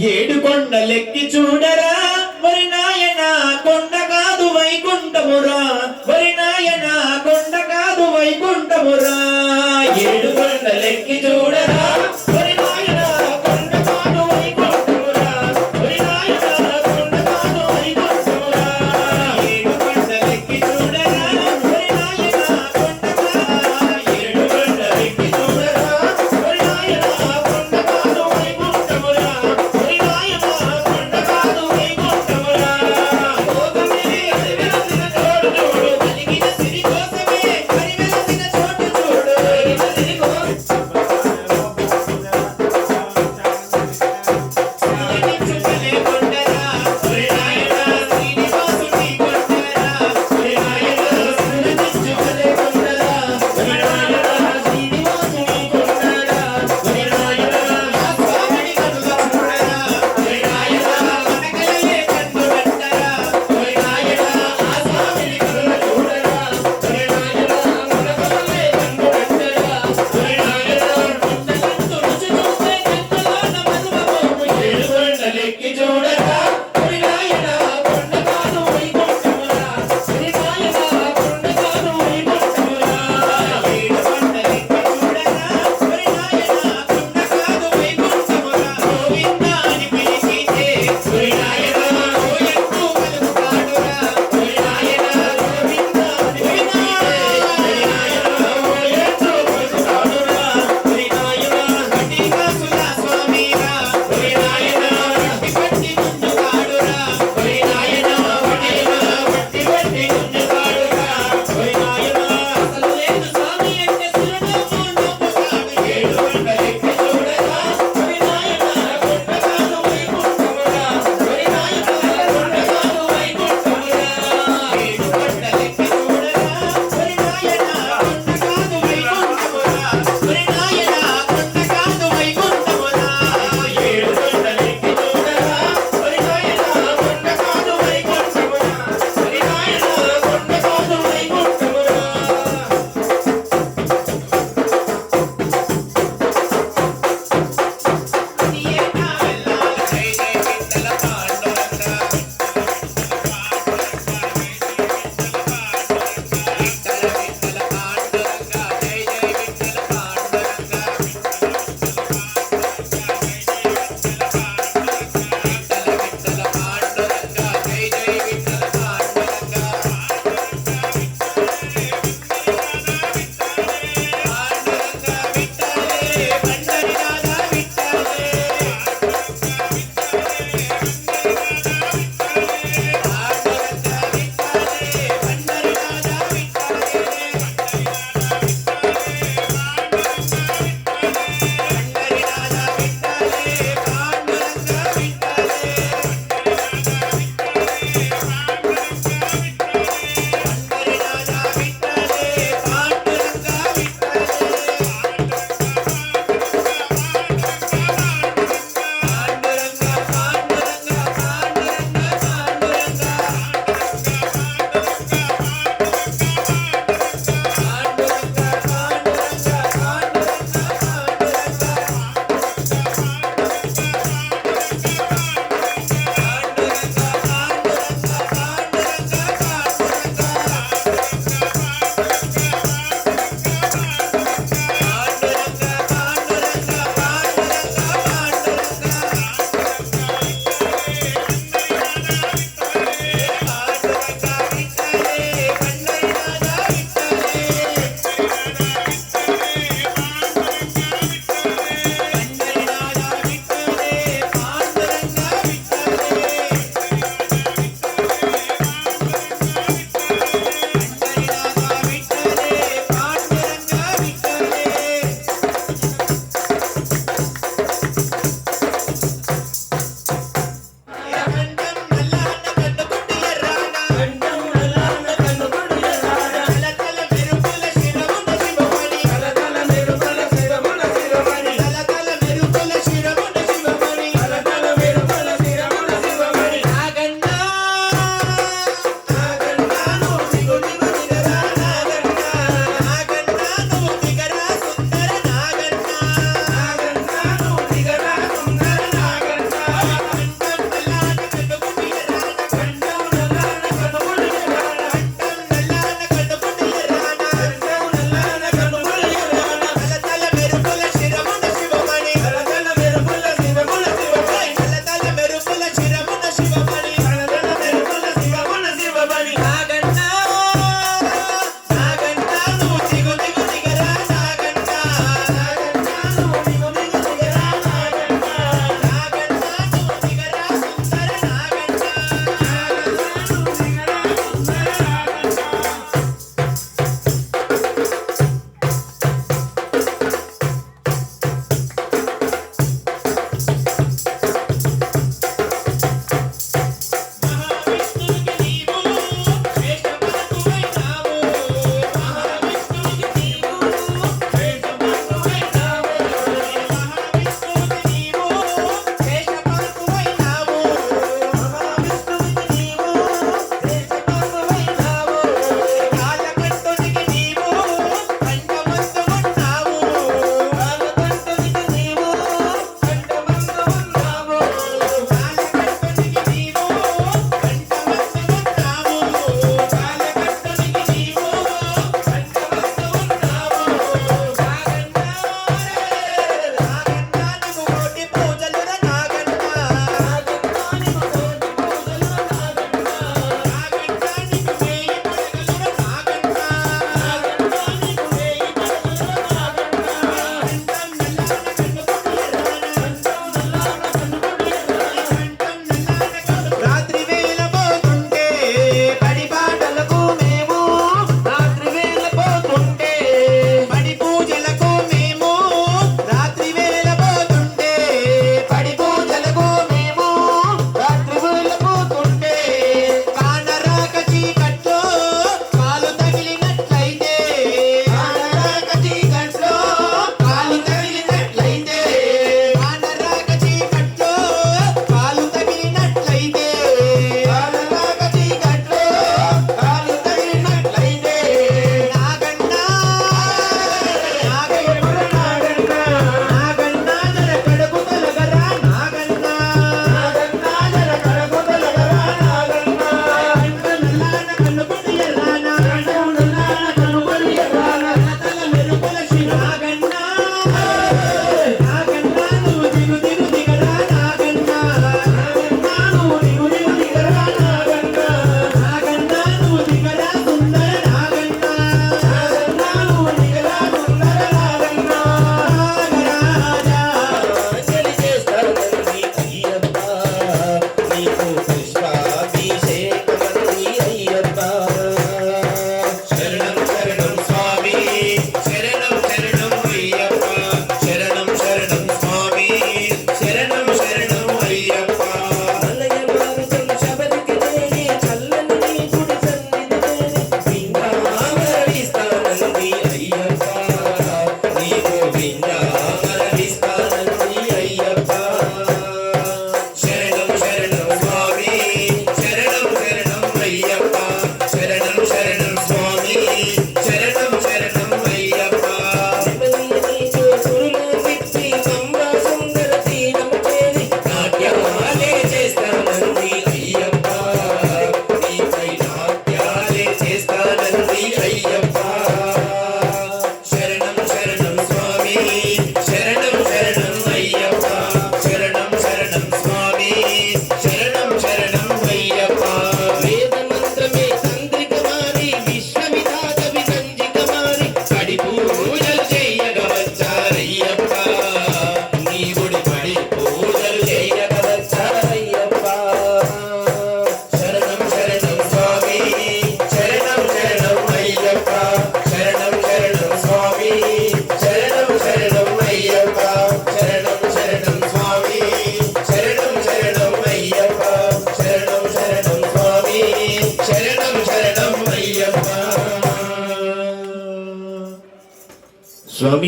ఏడు కొండలెక్కి చూడరా వరి నాయన కొండ కాదు వైకుంఠమురా వరి నాయన కొండ కాదు వైకుంఠమురా ఏడు కొండలెక్కి చూడరా వరి నాయన కొండ కాదు వైకుంఠమురా వరి నాయన కొండ కాదు వైకుంఠమురా ఏడు కొండలెక్కి చూడరా వరి నాయన కొండ కాదు ఏడు కొండలెక్కి చూడరా వరి నాయన కొండ కాదు వైకుంఠమురా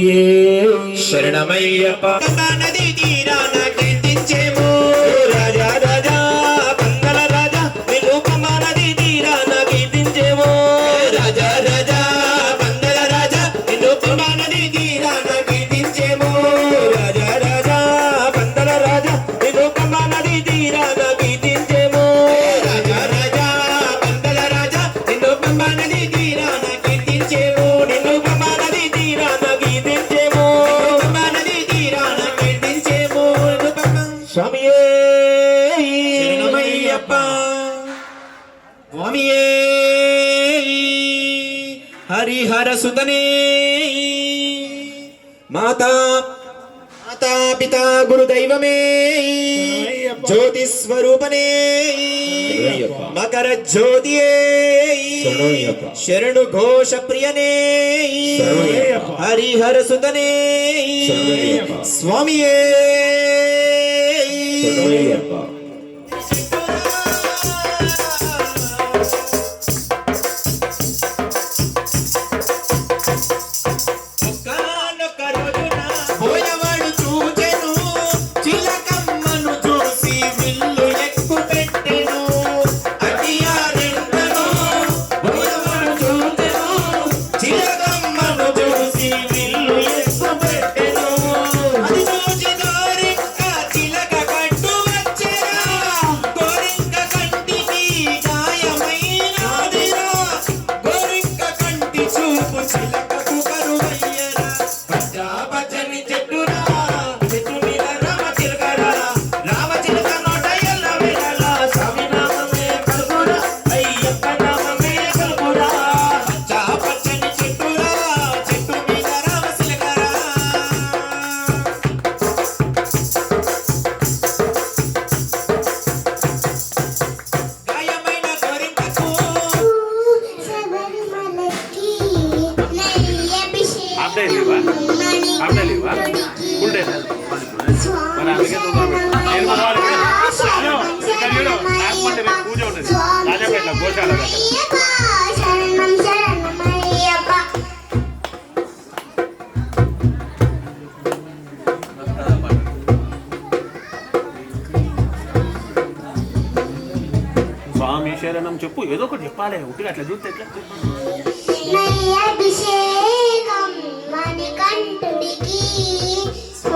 స్వామియే శరణమయ్యప్ప. నది తీరాన కీర్తించేమో రాజా రాజా పందల రాజా నిలుపమ నది తీరాన కీర్తించేమో రాజా రాజా పందల రాజా నిలుపమ నది తీరాన కీర్తించేమో రాజా రాజా పందల రాజా నిలుపమ నది తీరాన కీర్తించేమో రాజా రాజా పందల రాజా నిలుపమ నది తీరాన కీర్తించేమో నిలుపమ నది తీరాన కీర్తించేమో నిలుపమ నది తీరాన కీర్తించేమో స్వామియే శరణమయ్యప్ప స్వామియే హరిహర సుతనే మాతా మాతా పితా గురుదైవమే జ్యోతి స్వరూపనే మకర జ్యోతియే శరణు ఘోష ప్రియనే హరిహర సుతనే స్వామియే ఒకానొక రోజున పోయవాడు చూచెను చిలకమ్మను చూసి విల్లు ఎక్కుపెట్టెను అడియారెంటను పోయవాడు చూచెను చిలకమ్మను చూసి విల్లు ఎక్కుపెట్టెను అది చూసి గోరింక చిలక కట్టు వచ్చెరా గోరింక కంటికి గాయమైనాదిరా గోరింక కంటి చూపు చిలకకు కరువయ్యరా పచ్చా పచ్చని చెట్టురా చెట్టు మీద రామ చిలకరా రామ చిలక నోట ఎల్ల వేళలా స్వామి నామమే పలుకురా అయ్యప్ప నామమే పలుకురా పచ్చా పచ్చని చెట్టురా చెట్టు మీద రామ చిలకరా గాయమైన గోరింకకు హాఫ్ డే లీవా హాఫ్ డే లీవా ఫుల్ డే మరి అందుకే నేను పోవాలి ఇక్కడ చూడు లాస్ట్ మండే రేపు పూజ ఉంటుంది రాజాపేటలో గోశాల దగ్గర స్వామి శరణం చెప్పు ఏదో ఒకటి చెప్పాలి ఉట్టిగా అట్లా చూస్తే ఎట్లా అభిషేకం మణికంఠుడికి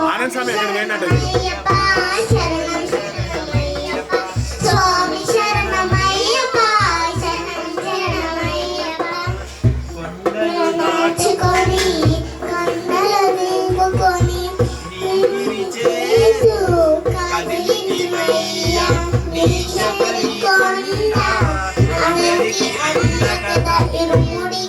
ఆనంద్ స్వామి ఎక్కడ పోయినట్టు అయ్యప్ప శరణం శరణమయ్యప్ప స్వామి శరణమయ్యప్ప శరణం శరణమయ్యప్ప నాచుకొని కండలు దింపుకొని చేసు కదిలించిమయ్యా నీశపరి కొండ అనికి అందకద ఇరుముడి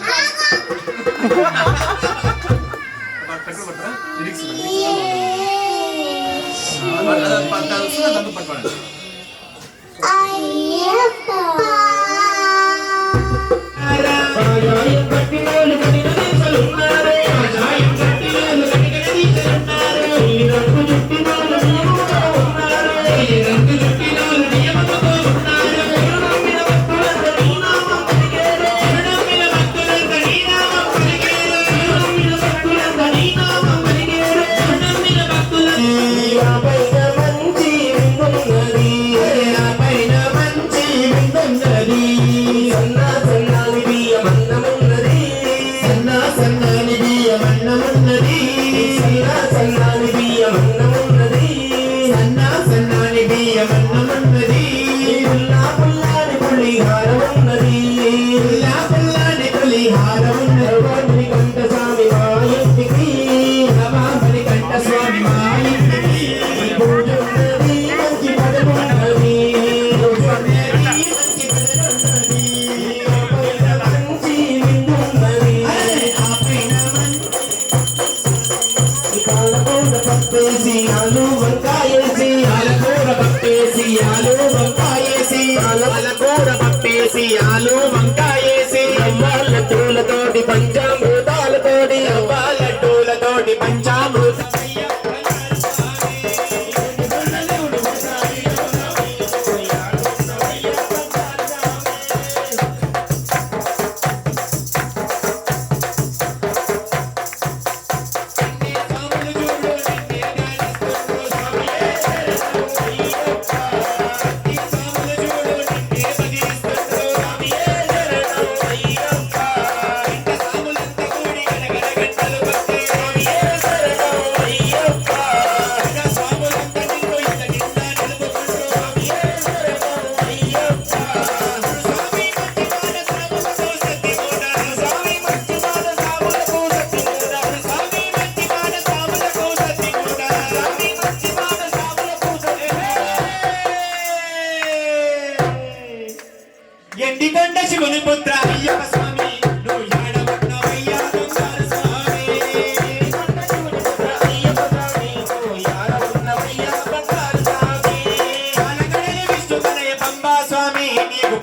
ఆలు వంకాయేసి అవ్వాల టూలతోటి పంచామృతాలతోటి అవ్వాల టూలతోటి పంచామృత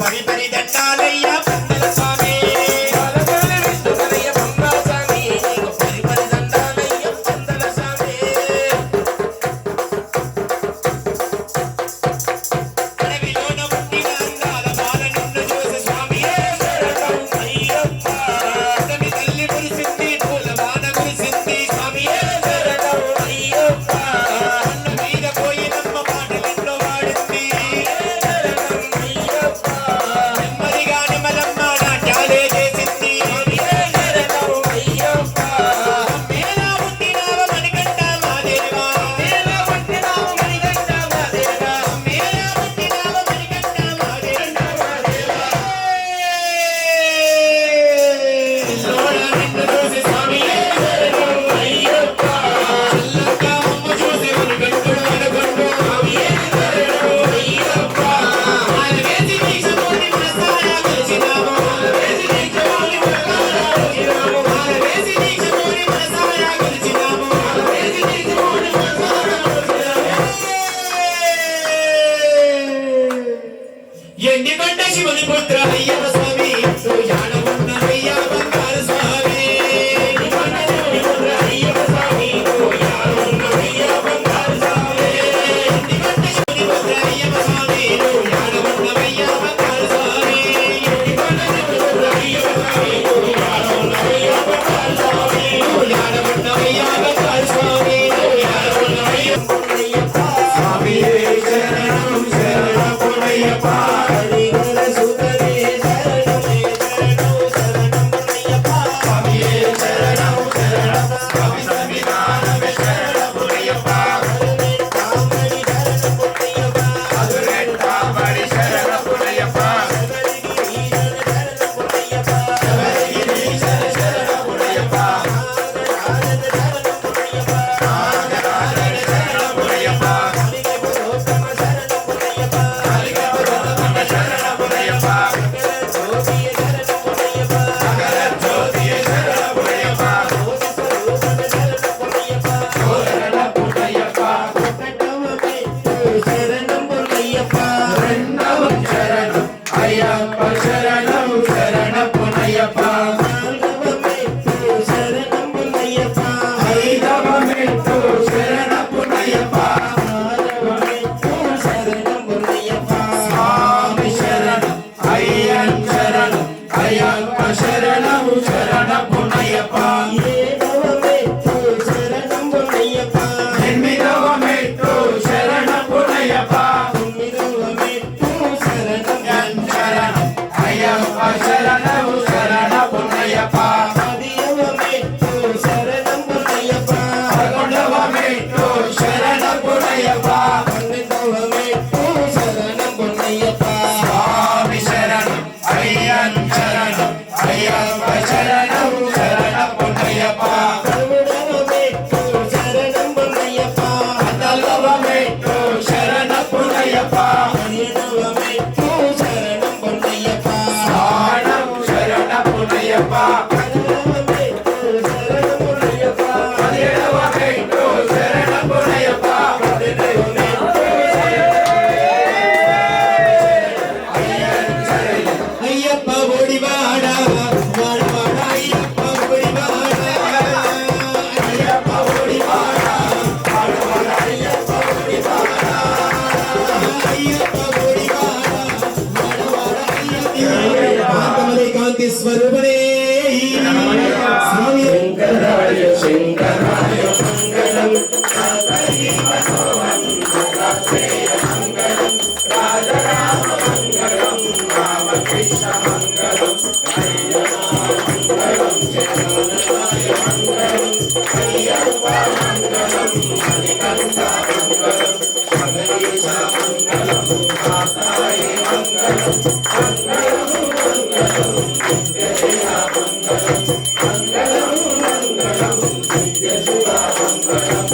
పరి పరి దండాలయ్యా పందల స్వామి బాలగాలి విష్ణువరయ్య పంబా స్వామి నీకు పరి పరి దండాలయ్యా పందల స్వామి అడవిలోన పుట్టిన అందాల బాల నిన్ను చూసి స్వామియే శరణం అయ్యప్ప అడవి తల్లి మురిసింది పూల వాన కురిసింది స్వామియే శరణం అయ్యప్ప అన్న మీద పోయినమ్మ పాటలెన్నో వాడింది శరణం అయ్యప్ప నెమ్మదిగా నిమలమ్మ నాట్యాలే చేసింది శరణం అయ్యప్ప మేలా పుట్టినావ మణికంఠ మాదేవా మేలా పుట్టినావ మణికంఠ మాదేవా మేలా పుట్టినావ మణికంఠ మాదేవా సోడా నిన్ను చూసి స్వామియే శరణం అయ్యప్ప అల్లగా అమ్మ చూసి మణికంఠుడు అనుకుంటూ స్వామియే శరణం అయ్యప్ప ఆలవేసి దీక్షతోని మనసారా కొలిచినాము ఆలవేసి దీక్షతోని మనసారా కొలిచినాము ఆలవేసి దీక్షతోని మనసారా కొలిచినాము ఆలవేసి దీక్షతోని మనసారా కొలిచినాము ఎండికొండ శివుని పుత్ర అయ్యప్ప స్వామి యాడవున్న అయ్యా బంగారు స్వామి ఎండికొండ శివుని పుత్ర అయ్యప్ప స్వామి యాడవున్న అయ్యా బంగారు స్వామి ఎండికొండ శివుని పుత్ర అయ్యప్ప స్వామి యాడవున్న అయ్యా బంగారు స్వామి ఎండికొండ శివుని పుత్ర అయ్యప్ప స్వామి యాడవున్న అయ్యా బంగారు స్వామి యాడవున్న అయ్యా బంగారు స్వామి యాడవున్న అయ్యా స్వామి శరణం శరణమయ్యప్ప హరిహర సుతనే శరణమే శరణం శరణమయ్యప్ప స్వామి శరణం శరణం స్వామి సంవిధానమే శరణమయ్యప్ప కామడి శరణమయ్యప్ప అదురెంటామడి శరణమయ్యప్ప శబరిగిరి శరణమయ్యప్ప నాగరాజన శరణమయ్యప్ప కాళికాపురోత్తమ శరణమయ్యప్ప సకల జ్యోతియ శరణమయ్యప్ప శరణమయ్యప్ప రెండవం శరణం అయ్యప్ప శరణం శరణమయ్యప్ప ఐదవ మెట్టు శరణమయ్యప్ప స్వామి శరణం అయ్యన్ శరణం అయ్యప్ప శరణం శరణమయ్యప్ప ఎనిమిదవ మెట్టు శరణమయ్యప్ప శరణం అయ్యప్ప శరణం శరణమయ్యప్ప పదకొండవ మెట్టు శరణమయ్యప్ప స్వామి శరణం అయ్యన్ శరణం అయ్యప్ప శరణం శరణమయ్యప్ప పదకొండవ మెట్టు శరణమయ్యప్ప స్వాణం శరణమయ్యప్ప పదిహేడవ మెట్టు శరణమయ్యప్ప అయ్యప్ప ఒడివాడ వాడవాడ అయ్యప్ప ఒడివాడ అయ్యప్ప ఒడివాడ వాడవాడ అయ్యప్ప ఒడివాడ అయ్యప్ప ఒడివాడ వాడవాడ అయ్యప్ప ఆత్మలే కాంతి స్వరూపనే స్వామి శంకరాయ శంకరాయ మంగళం రాజరామ మంగళం రామకృష్ణ మంగళం మంగళం చంద్రనాయ మంగళం అయ్యప్ప మంగళం మణికంఠ మంగళం శబరీశ మంగళం మాతాయ మంగళం మంగళం మంగళం నిత్యజయ మంగళం మంగళం మంగళం నిత్యశుభ మంగళం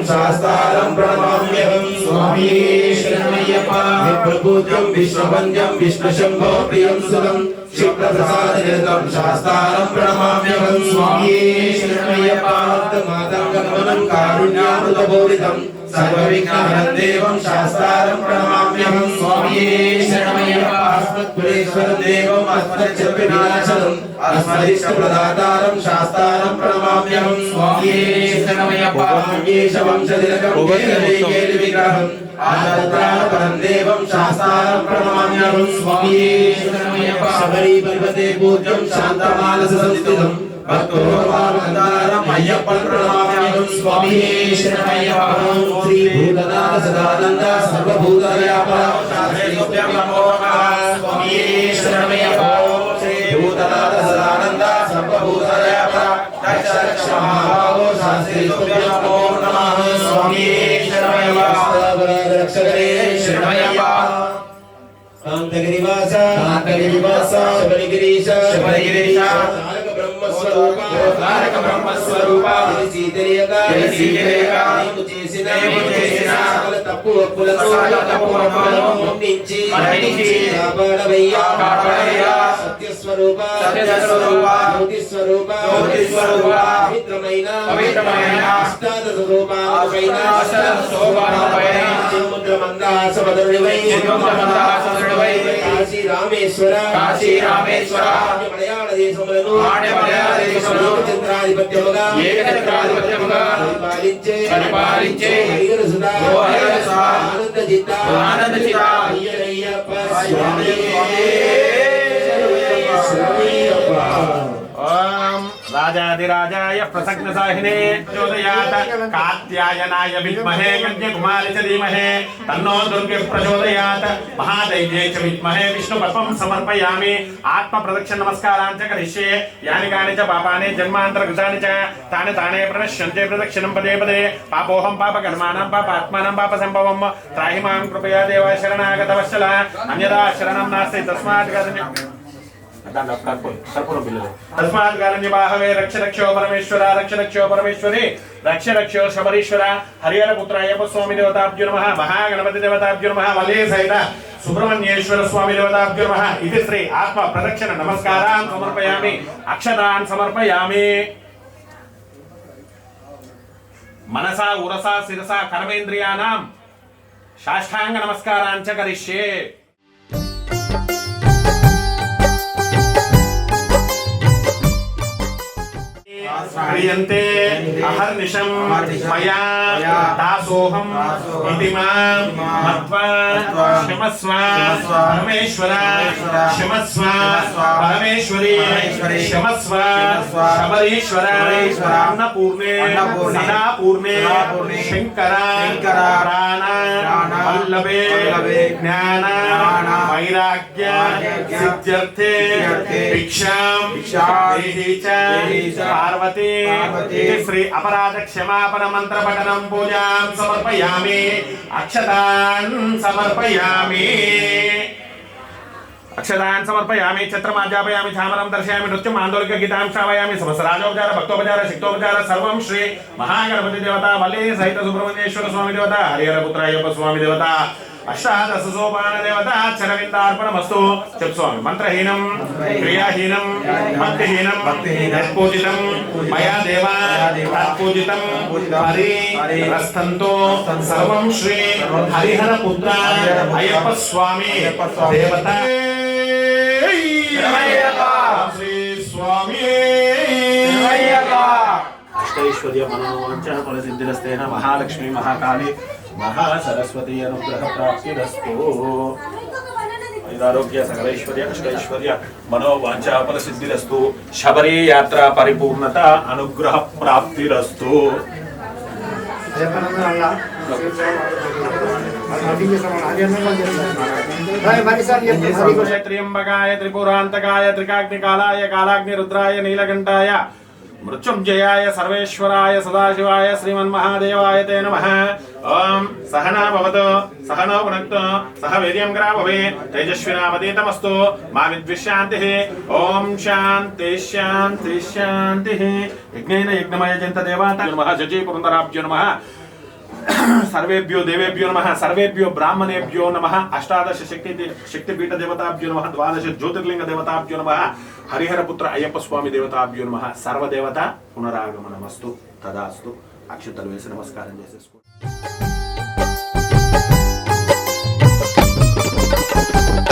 శాస్త్రం ప్రణమామ్యహం స్వామి శరణమయ్యప్ప ప్రపూజ్యం విశ్వవంద్యం విష్ణుశంభో ప్రియం సుతం శుక్రప్రసాదనిరతం శాస్త్రం ప్రణమామ్యహం స్వామి శరణమయ్యప్ప మాతంగమనం కారుణ్యామృతపూరితం సర్వవిఘ్నహరం దేవం శాస్త్రం ప్రణమామ్యహం స్వామి శరణమయ్యప్ప అస్మద్గురేశ్వరం దేవం అస్మద్వినాశనం అస్మదిష్టప్రదాతారం శాస్త్రం ప్రణమామ్యహం స్వామి శరణమయ్యప్ప మహేశ వంశతిలకం కేలి విగ్రహం ఆచార్యపరం దేవం శాస్త్రం ప్రణమామ్యహం స్వామి శరణమయ్యప్ప శబరి పర్వతే పూజ్యం శాంతమానస సంస్థితం భక్తోపారందారం అయ్యప్పన్ ప్రణమామ్యహం స్వామి శరణమయ్యప్ప శ్రీ భూతనాథ సదానంద సర్వభూతవ్యాపరం శాస్త్రీభ్యం నమో నమః స్వామి శరణమయ్యప్ప శ్రీ భూతనాథ సదానంద సర్వభూతవ్యాపరం రక్ష రక్ష మహాభావో శాస్త్రీభ్యం నమో నమః స్వామి శరణమయ్యప్ప రక్షకరే శరణమయ్యప్ప కాంతగిరివాస శబరిగిరీశ తారక బ్రహ్మస్వరూప తెలియక నీవు చేసిన సకల తప్పు ఒప్పులను మన్నించి కాపాడవయ్యా సత్యస్వరూప జ్యోతిస్వరూప పవిత్రమైన అష్టాదశ రూపాలపైన సముద్రమందాసమధుడివై కాశీ రామేశ్వర మలయాళ దేశములను ఏకఛత్రాధిపత్యముగా పరిపాలించే హరిహర సుధా ఆనంద చిత్త అయ్యప్ప ఓం రాజాధిరాజాయ ప్రసన్నసాహినే ప్రచోదయాత్ కాత్యాయనాయ విద్మహే కన్యాకుమారి చ ధీమహి తన్నో దుర్గే ప్రచోదయాత్ మహాదైవ్యే చ విద్మహే విష్ణుపద్మం సమర్పయామి ఆత్మ ప్రదక్షిణ నమస్కారాన్ చ కరిష్యే యాని కాని చ పాపాని జన్మాంతర కృతాని చ తాని తానే ప్రణశ్యంతే ప్రదక్షిణం పదే పదే పాపోహం పాపకర్మాణం పాపాత్మానం పాప సంభవం త్రాహి మాం కృపయా దేవ శరణాగతవత్సల అన్యదా శరణం నాస్తి తస్మాత్ తస్మాత్ కారణ్యబాహవే రక్ష రక్షో పరమేశ్వరి రక్ష రక్షో శబరీశ్వర హరిహర పుత్ర అయ్యప్ప స్వామి దేవతాభ్యో నమః మహాగణపతి దేవతాభ్యో నమః వలే సహిత సుబ్రహ్మణ్యేశ్వర స్వామి దేవతాభ్యో నమః ఇది శ్రీ ఆత్మ ప్రదక్షిణ నమస్కారాన్ సమర్పయామి అక్షతాన్ సమర్పయామి మనసా ఉరసా శిరసా కర్మేంద్రియానాం సాష్టాంగ నమస్కారాన్ చ కరిష్యే క్రియంతే అహర్నిశం మయా దాసోహం ఇతి మాం మత్వా క్షమస్వ పరమేశ్వర క్షమస్వ పరమేశ్వరి క్షమస్వ శబరీశ్వర అన్నపూర్ణే సదాపూర్ణే శంకర ప్రాణ వల్లభే జ్ఞాన వైరాగ్య సిద్ధ్యర్థే భిక్షాం దేహి చ పార్వతీ శ్రీ అపరాధ క్షమాపణ మంత్ర పఠనం పూజాం సమర్పయామి అక్షతాన్ సమర్పయామి అక్షతాన్ సమర్పయామి ఛత్రమాధ్యాపయామి ఛామరం దర్శయామి నృత్యం ఆందోళిక గీతాం శ్రావయామి సమస్తరాజోపచార భక్తోపచార శక్తోపచార సర్వం శ్రీ మహాగణపతి దేవత వల్లే సహిత సుబ్రహ్మణ్యేశ్వర స్వామి దేవత హరిహర పుత్ర అయ్యప్ప స్వామి దేవత అష్టాదశ సోపాన దేవత చరవిందార్పణమస్తు చెప్పు స్వామి మంత్రహీనం క్రియాహీనం భక్తిహీనం పూజితం మయా దేవ పూజితం పరిరస్థంతో సర్వం శ్రీ హరిహర పుత్ర అయ్యప్ప స్వామి దేవత శ్రీ స్వామి అష్టైశ్వర్య మనోవాంఛన ఫల సిద్ధిరస్తేన మహాలక్ష్మి మహాకాళి మహాసరస్వతి అనుగ్రహ ప్రాప్తిరస్తు ఆరోగ్య సకలైశ్వర్య అష్టైశ్వర్య మనోవాంఛా ఫల సిద్ధిరస్తు శబరి యాత్ర పరిపూర్ణత అనుగ్రహ ప్రాప్తిరస్తు త్ర్యంబకాయ త్రిపురాంతకాయ త్రికాగ్నికాలాయ కాలాగ్నిరుద్రాయ నీలకంఠాయ మృత్యుంజయాయ సర్వేశ్వరాయ సదాశివాయ శ్రీమన్మహాదేవాయ తే నమః. ఓం సహనా భవతు సహనో భునక్తు సహ వీర్యం గ్రావవే తేజస్వినావతీతమస్తు మా విద్విశాంతిః. ఓం శాంతి శాంతి శాంతిః. యజ్ఞేన యజ్ఞమయ జంత దేవతా నమః. జజీ పురందరాభ్యో నమః. सर्वेभ्यो देवेभ्यो नमः सर्वेभ्यो ब्राह्मणेभ्यो नमः अष्टादश शक्तिपीठ देवताभ्यो नमः 12 ज्योतिर्लिंग देवताभ्यो नमः हरिहरपुत्र अय्यप्प स्वामी देवताभ्यो नमः सर्वदेवता पुनरागमनमस्तु तदास्तु अक्षतలు వేసి నమస్కారం చేసేసుకోండి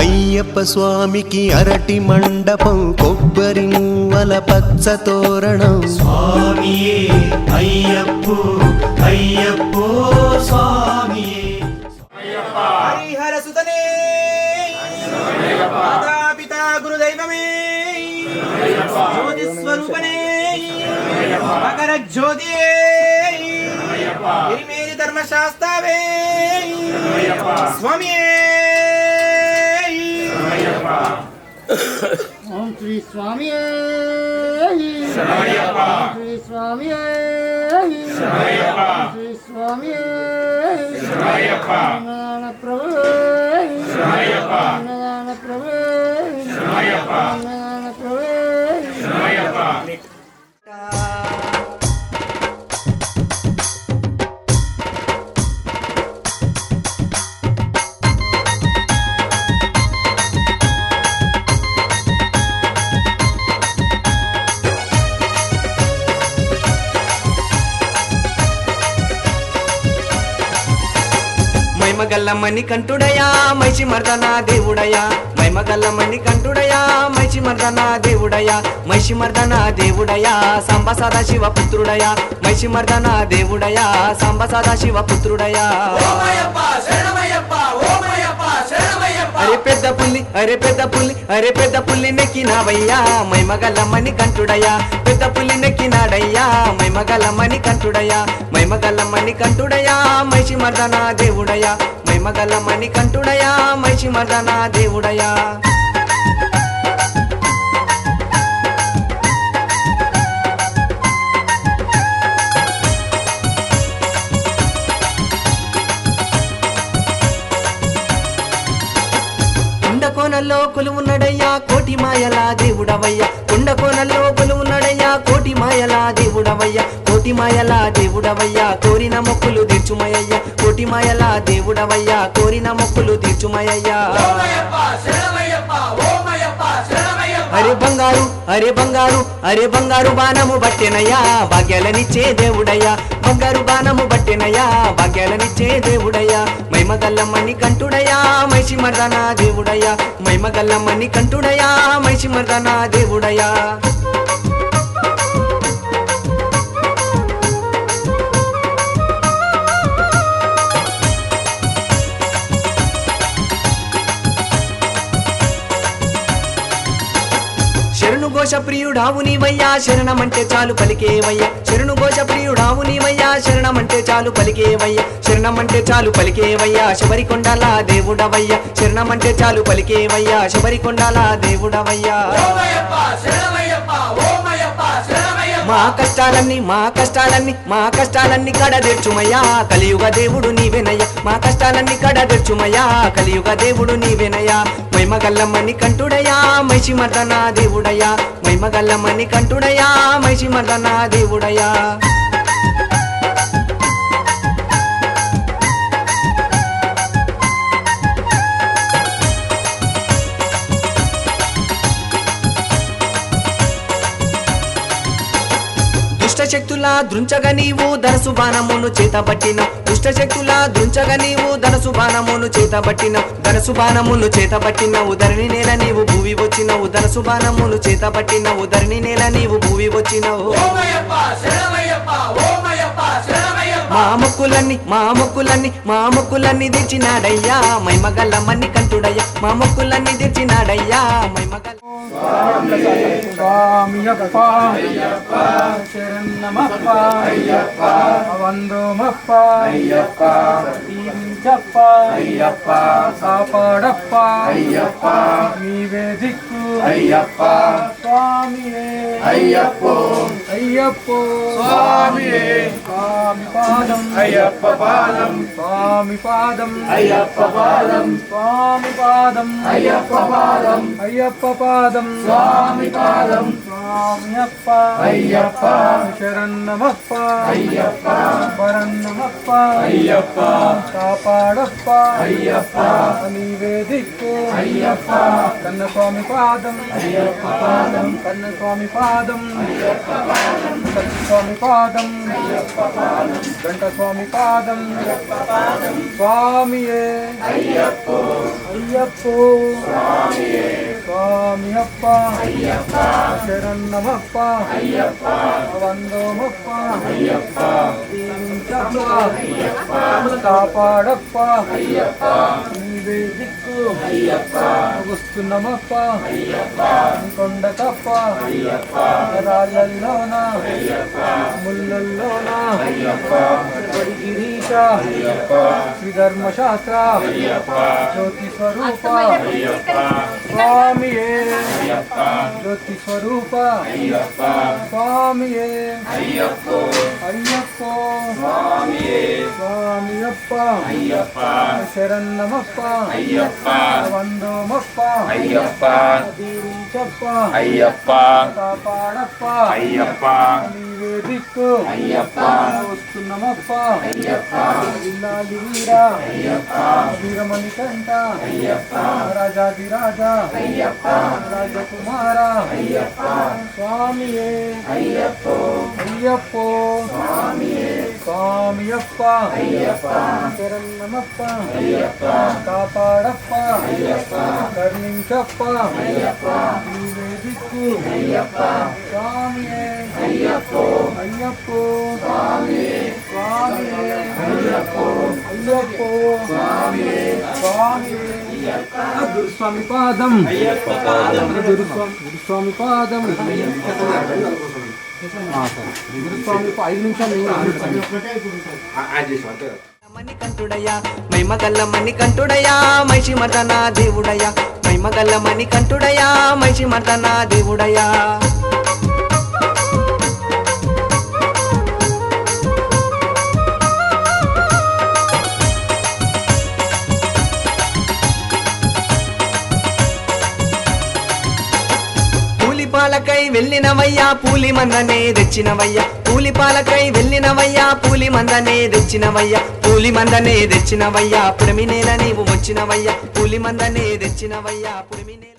అయ్యప్ప స్వామికి అరటి మండపం కొబ్బరి మువ్వల పచ్చ తోరణం స్వామియే అయ్యప్పో అయ్యప్పో స్వామియే హరిహర సుతనే మాతా పితా గురుదైవమే జ్యోతి స్వరూపనే మకర జ్యోతియే మేరి ధర్మశాస్త్రవే స్వామియే ఓం శ్రీ స్వామి శ్రీ స్వామి శ్రీ స్వామి ప్రభు ప్రభు మైమగల్లమణి కంటుడయా మైచి మర్దనా దేవుడయా మైమగల్లమణి కంటుడయా మైచి మర్దనా దేవుడయా మైచి మర్దనా దేవుడయా సాంబ సదా శివ పుత్రుడయా మైచి మర్దనా దేవుడయా సాంబ సదా శివ పుత్రుడయా అరే పెద్ద పుల్లి అరే పెద్ద పుల్లి అరే పెద్ద పుల్లి నెక్కినావయ్యా మైమగల్లమణి కంటుడయా పెద్ద పుల్లి నెక్కినాడయ్యా మైమగల్లమణి కంటుడయా మైమగల్లమణి కంటుడయా మైచి మర్దనా దేవుడయా మైమగల్లమణి కంటుడయా మైచి మర్దనా దేవుడయా కొండకోనల్లో కొలువున్నడయ్యా కోటి మాయలా దేవుడవయ్యా కొండకోనల్లో కొలువున్నడయ్యా కోటి మాయలా దేవుడవయ్యా కోటి మాయలా దేవుడవయ్యా కోరిన మొక్కులు తీర్చుమయ్యా కోటి మాయలా దేవుడవయ్యా కోరిన మొక్కులు తీర్చుమయ్యా అరే బంగారు అరే బంగారు అరే బంగారు బాణము బట్టెనయ్యా భాగ్యాలనిచ్చే దేవుడయ్యా బంగారు బాణము బట్టెనయ్యా భాగ్యాలనిచ్చే దేవుడయ్యా మైమగల్లమణి కంటుడయా మైచి మర్దనా దేవుడయ్యా మైమగల్లమణి కంటుడయా మైచి మర్దనా దేవుడయ్యా శరణు ఘోష ప్రియుడావు నీవయ్యా శరణమంటే చాలు పలికేవయ్యా శరణు ఘోష ప్రియుడావు నీవయ్యా శరణమంటే చాలు పలికేవయ్యా శరణమంటే చాలు పలికేవయ్యా శబరికొండల దేవుడవయ్యా శరణమంటే చాలు పలికేవయ్యా శబరికొండల దేవుడవయ్యా మా కష్టాలన్నీ మా కష్టాలన్నీ మా కష్టాలన్నీ కడదెర్చుమయ్యా కలియుగ దేవుడు నీవేనయ్యా మా కష్టాలన్నీ కడదెర్చుమయ్యా కలియుగ దేవుడు నీవేనయ్యా మైమగల్లమణి కంటుడయా మైచి మర్దనా దేవుడయ్యా మైమగల్లమణి కంటుడయా మైచి మర్దనా దేవుడయ్యా దుష్టశక్తుల దృంచగా నీవు ధనసు బాణమును చేతబట్టిన దుష్టశక్తుల దృంచగా నీవు ధనసు బాణమును చేతబట్టిన ధనసు బాణమును చేతబట్టిన ఉదరిని నేల నీవు భూవి వచ్చినవు ధనసు బాణమును చేతబట్టిన ఉదరిని నేల నీవు భూవి వచ్చినవు మా మొక్కులన్నీ మా మొక్కులన్నీ మా మొక్కులన్నీ తెచ్చినాడయ్యా మైమగల్లమణి కంటుడయ్యా మా మొక్కులన్నీ తెచ్చినాడయ్యా మైమగల్ల స్వామియప్ప అయ్యప్ప శరణమప్ప అయ్యప్ప వందోమప్ప అయ్యప్ప దీవించప్ప అయ్యప్ప కాపాడప్ప అయ్యప్ప నీవే దిక్కు అయ్యప్ప స్వామియే అయ్యప్పో అయ్యప్పో స్వామియే స్వామి పాదం అయ్యప్ప పాదం స్వామి పాదం అయ్యప్ప పాదం స్వామి పాదం అయ్యప్ప పాదం అయ్యప్ప పాదం స్వామి పాదం స్వామియప్ప అయ్యప్ప శరణమప్ప అయ్యప్ప వరన్నమప్ప అయ్యప్ప కాపాడప్ప అయ్యప్ప నీవే దిక్కు అయ్యప్ప కన్నస్వామి పాదం అయ్యప్ప పాదం కన్నస్వామి పాదం అయ్యప్ప పాదం సత్యస్వామి పాదం అయ్యప్ప పాదం గంటస్వామి పాదం అయ్యప్ప పాదం స్వామియే అయ్యప్పో అయ్యప్పో స్వామియే స్వామియప్ప అయ్యప్ప శరణమప్ప అయ్యప్ప వందోమప్ప అయ్యప్ప దీవించప్ప అయ్యప్ప కాపాడప్ప అయ్యప్ప నీవే దిక్కు అయ్యప్ప వస్తున్నమప్ప అయ్యప్ప కొండకప్ప అయ్యప్ప రాళ్ళల్లోన అయ్యప్ప ముళ్ళల్లోన అయ్యప్ప గిరీశ అయ్యప్ప శ్రీ ధర్మశాస్త్ర అయ్యప్ప జ్యోతి స్వరూప అయ్యప్ప స్వామియే అయ్యప్ప జ్యోతి స్వరూప అయ్యప్ప స్వామియే అయ్యప్పో అయ్యప్పో స్వామియే స్వామియప్ప అయ్యప్ప శరణమప్ప అయ్యప్ప వందోమప్ప అయ్యప్ప దీవించప్ప అయ్యప్ప కాపాడప్ప అయ్యప్ప నీవే దిక్కు అయ్యప్ప వస్తున్నమప్ప అయ్యప్ప ఇల్లాలి వీర అయ్యప్ప వీరమణి కంట అయ్యప్ప రాజాదిరాజ అయ్యప్ప రాజకుమార అయ్యప్ప స్వామియే అయ్యప్పో అయ్యప్పో స్వామియే స్వామియప్ప అయ్యప్ప శరణమప్ప అయ్యప్ప కాపాడప్ప అయ్యప్ప కరుణించప్ప అయ్యప్ప నీవే దిక్కు అయ్యప్ప స్వామియే అయ్యప్పో అయ్యప్పో స్వామియే స్వామియే అయ్యప్పో అయ్యప్పో స్వామియే స్వామియే గురుస్వామి పాదం అయ్యప్ప పాదం గురుస్వామి పాదం గురుస్వామి 5 నిమిషాలు మణికంఠుడయ్యా మైమగల్ల మణికంఠుడయ్యా మైషి మర్దన దేవుడయ్యా మైమగల్ల మణికంఠుడయ్యా మైషి మర్దన దేవుడయ్యా పూలిపాలకై వెళ్ళినవయ్యా పూలి మందనే తెచ్చినవయ్యా పూలిపాలకై వెళ్ళినవయ్యా పూలి మందనే తెచ్చినవయ్యా పూలి మందనే తెచ్చినవయ్యా పులిమి నేల నీవు వచ్చినవయ్యా పూలి మందనే తెచ్చినవయ్యా పులిమి నేల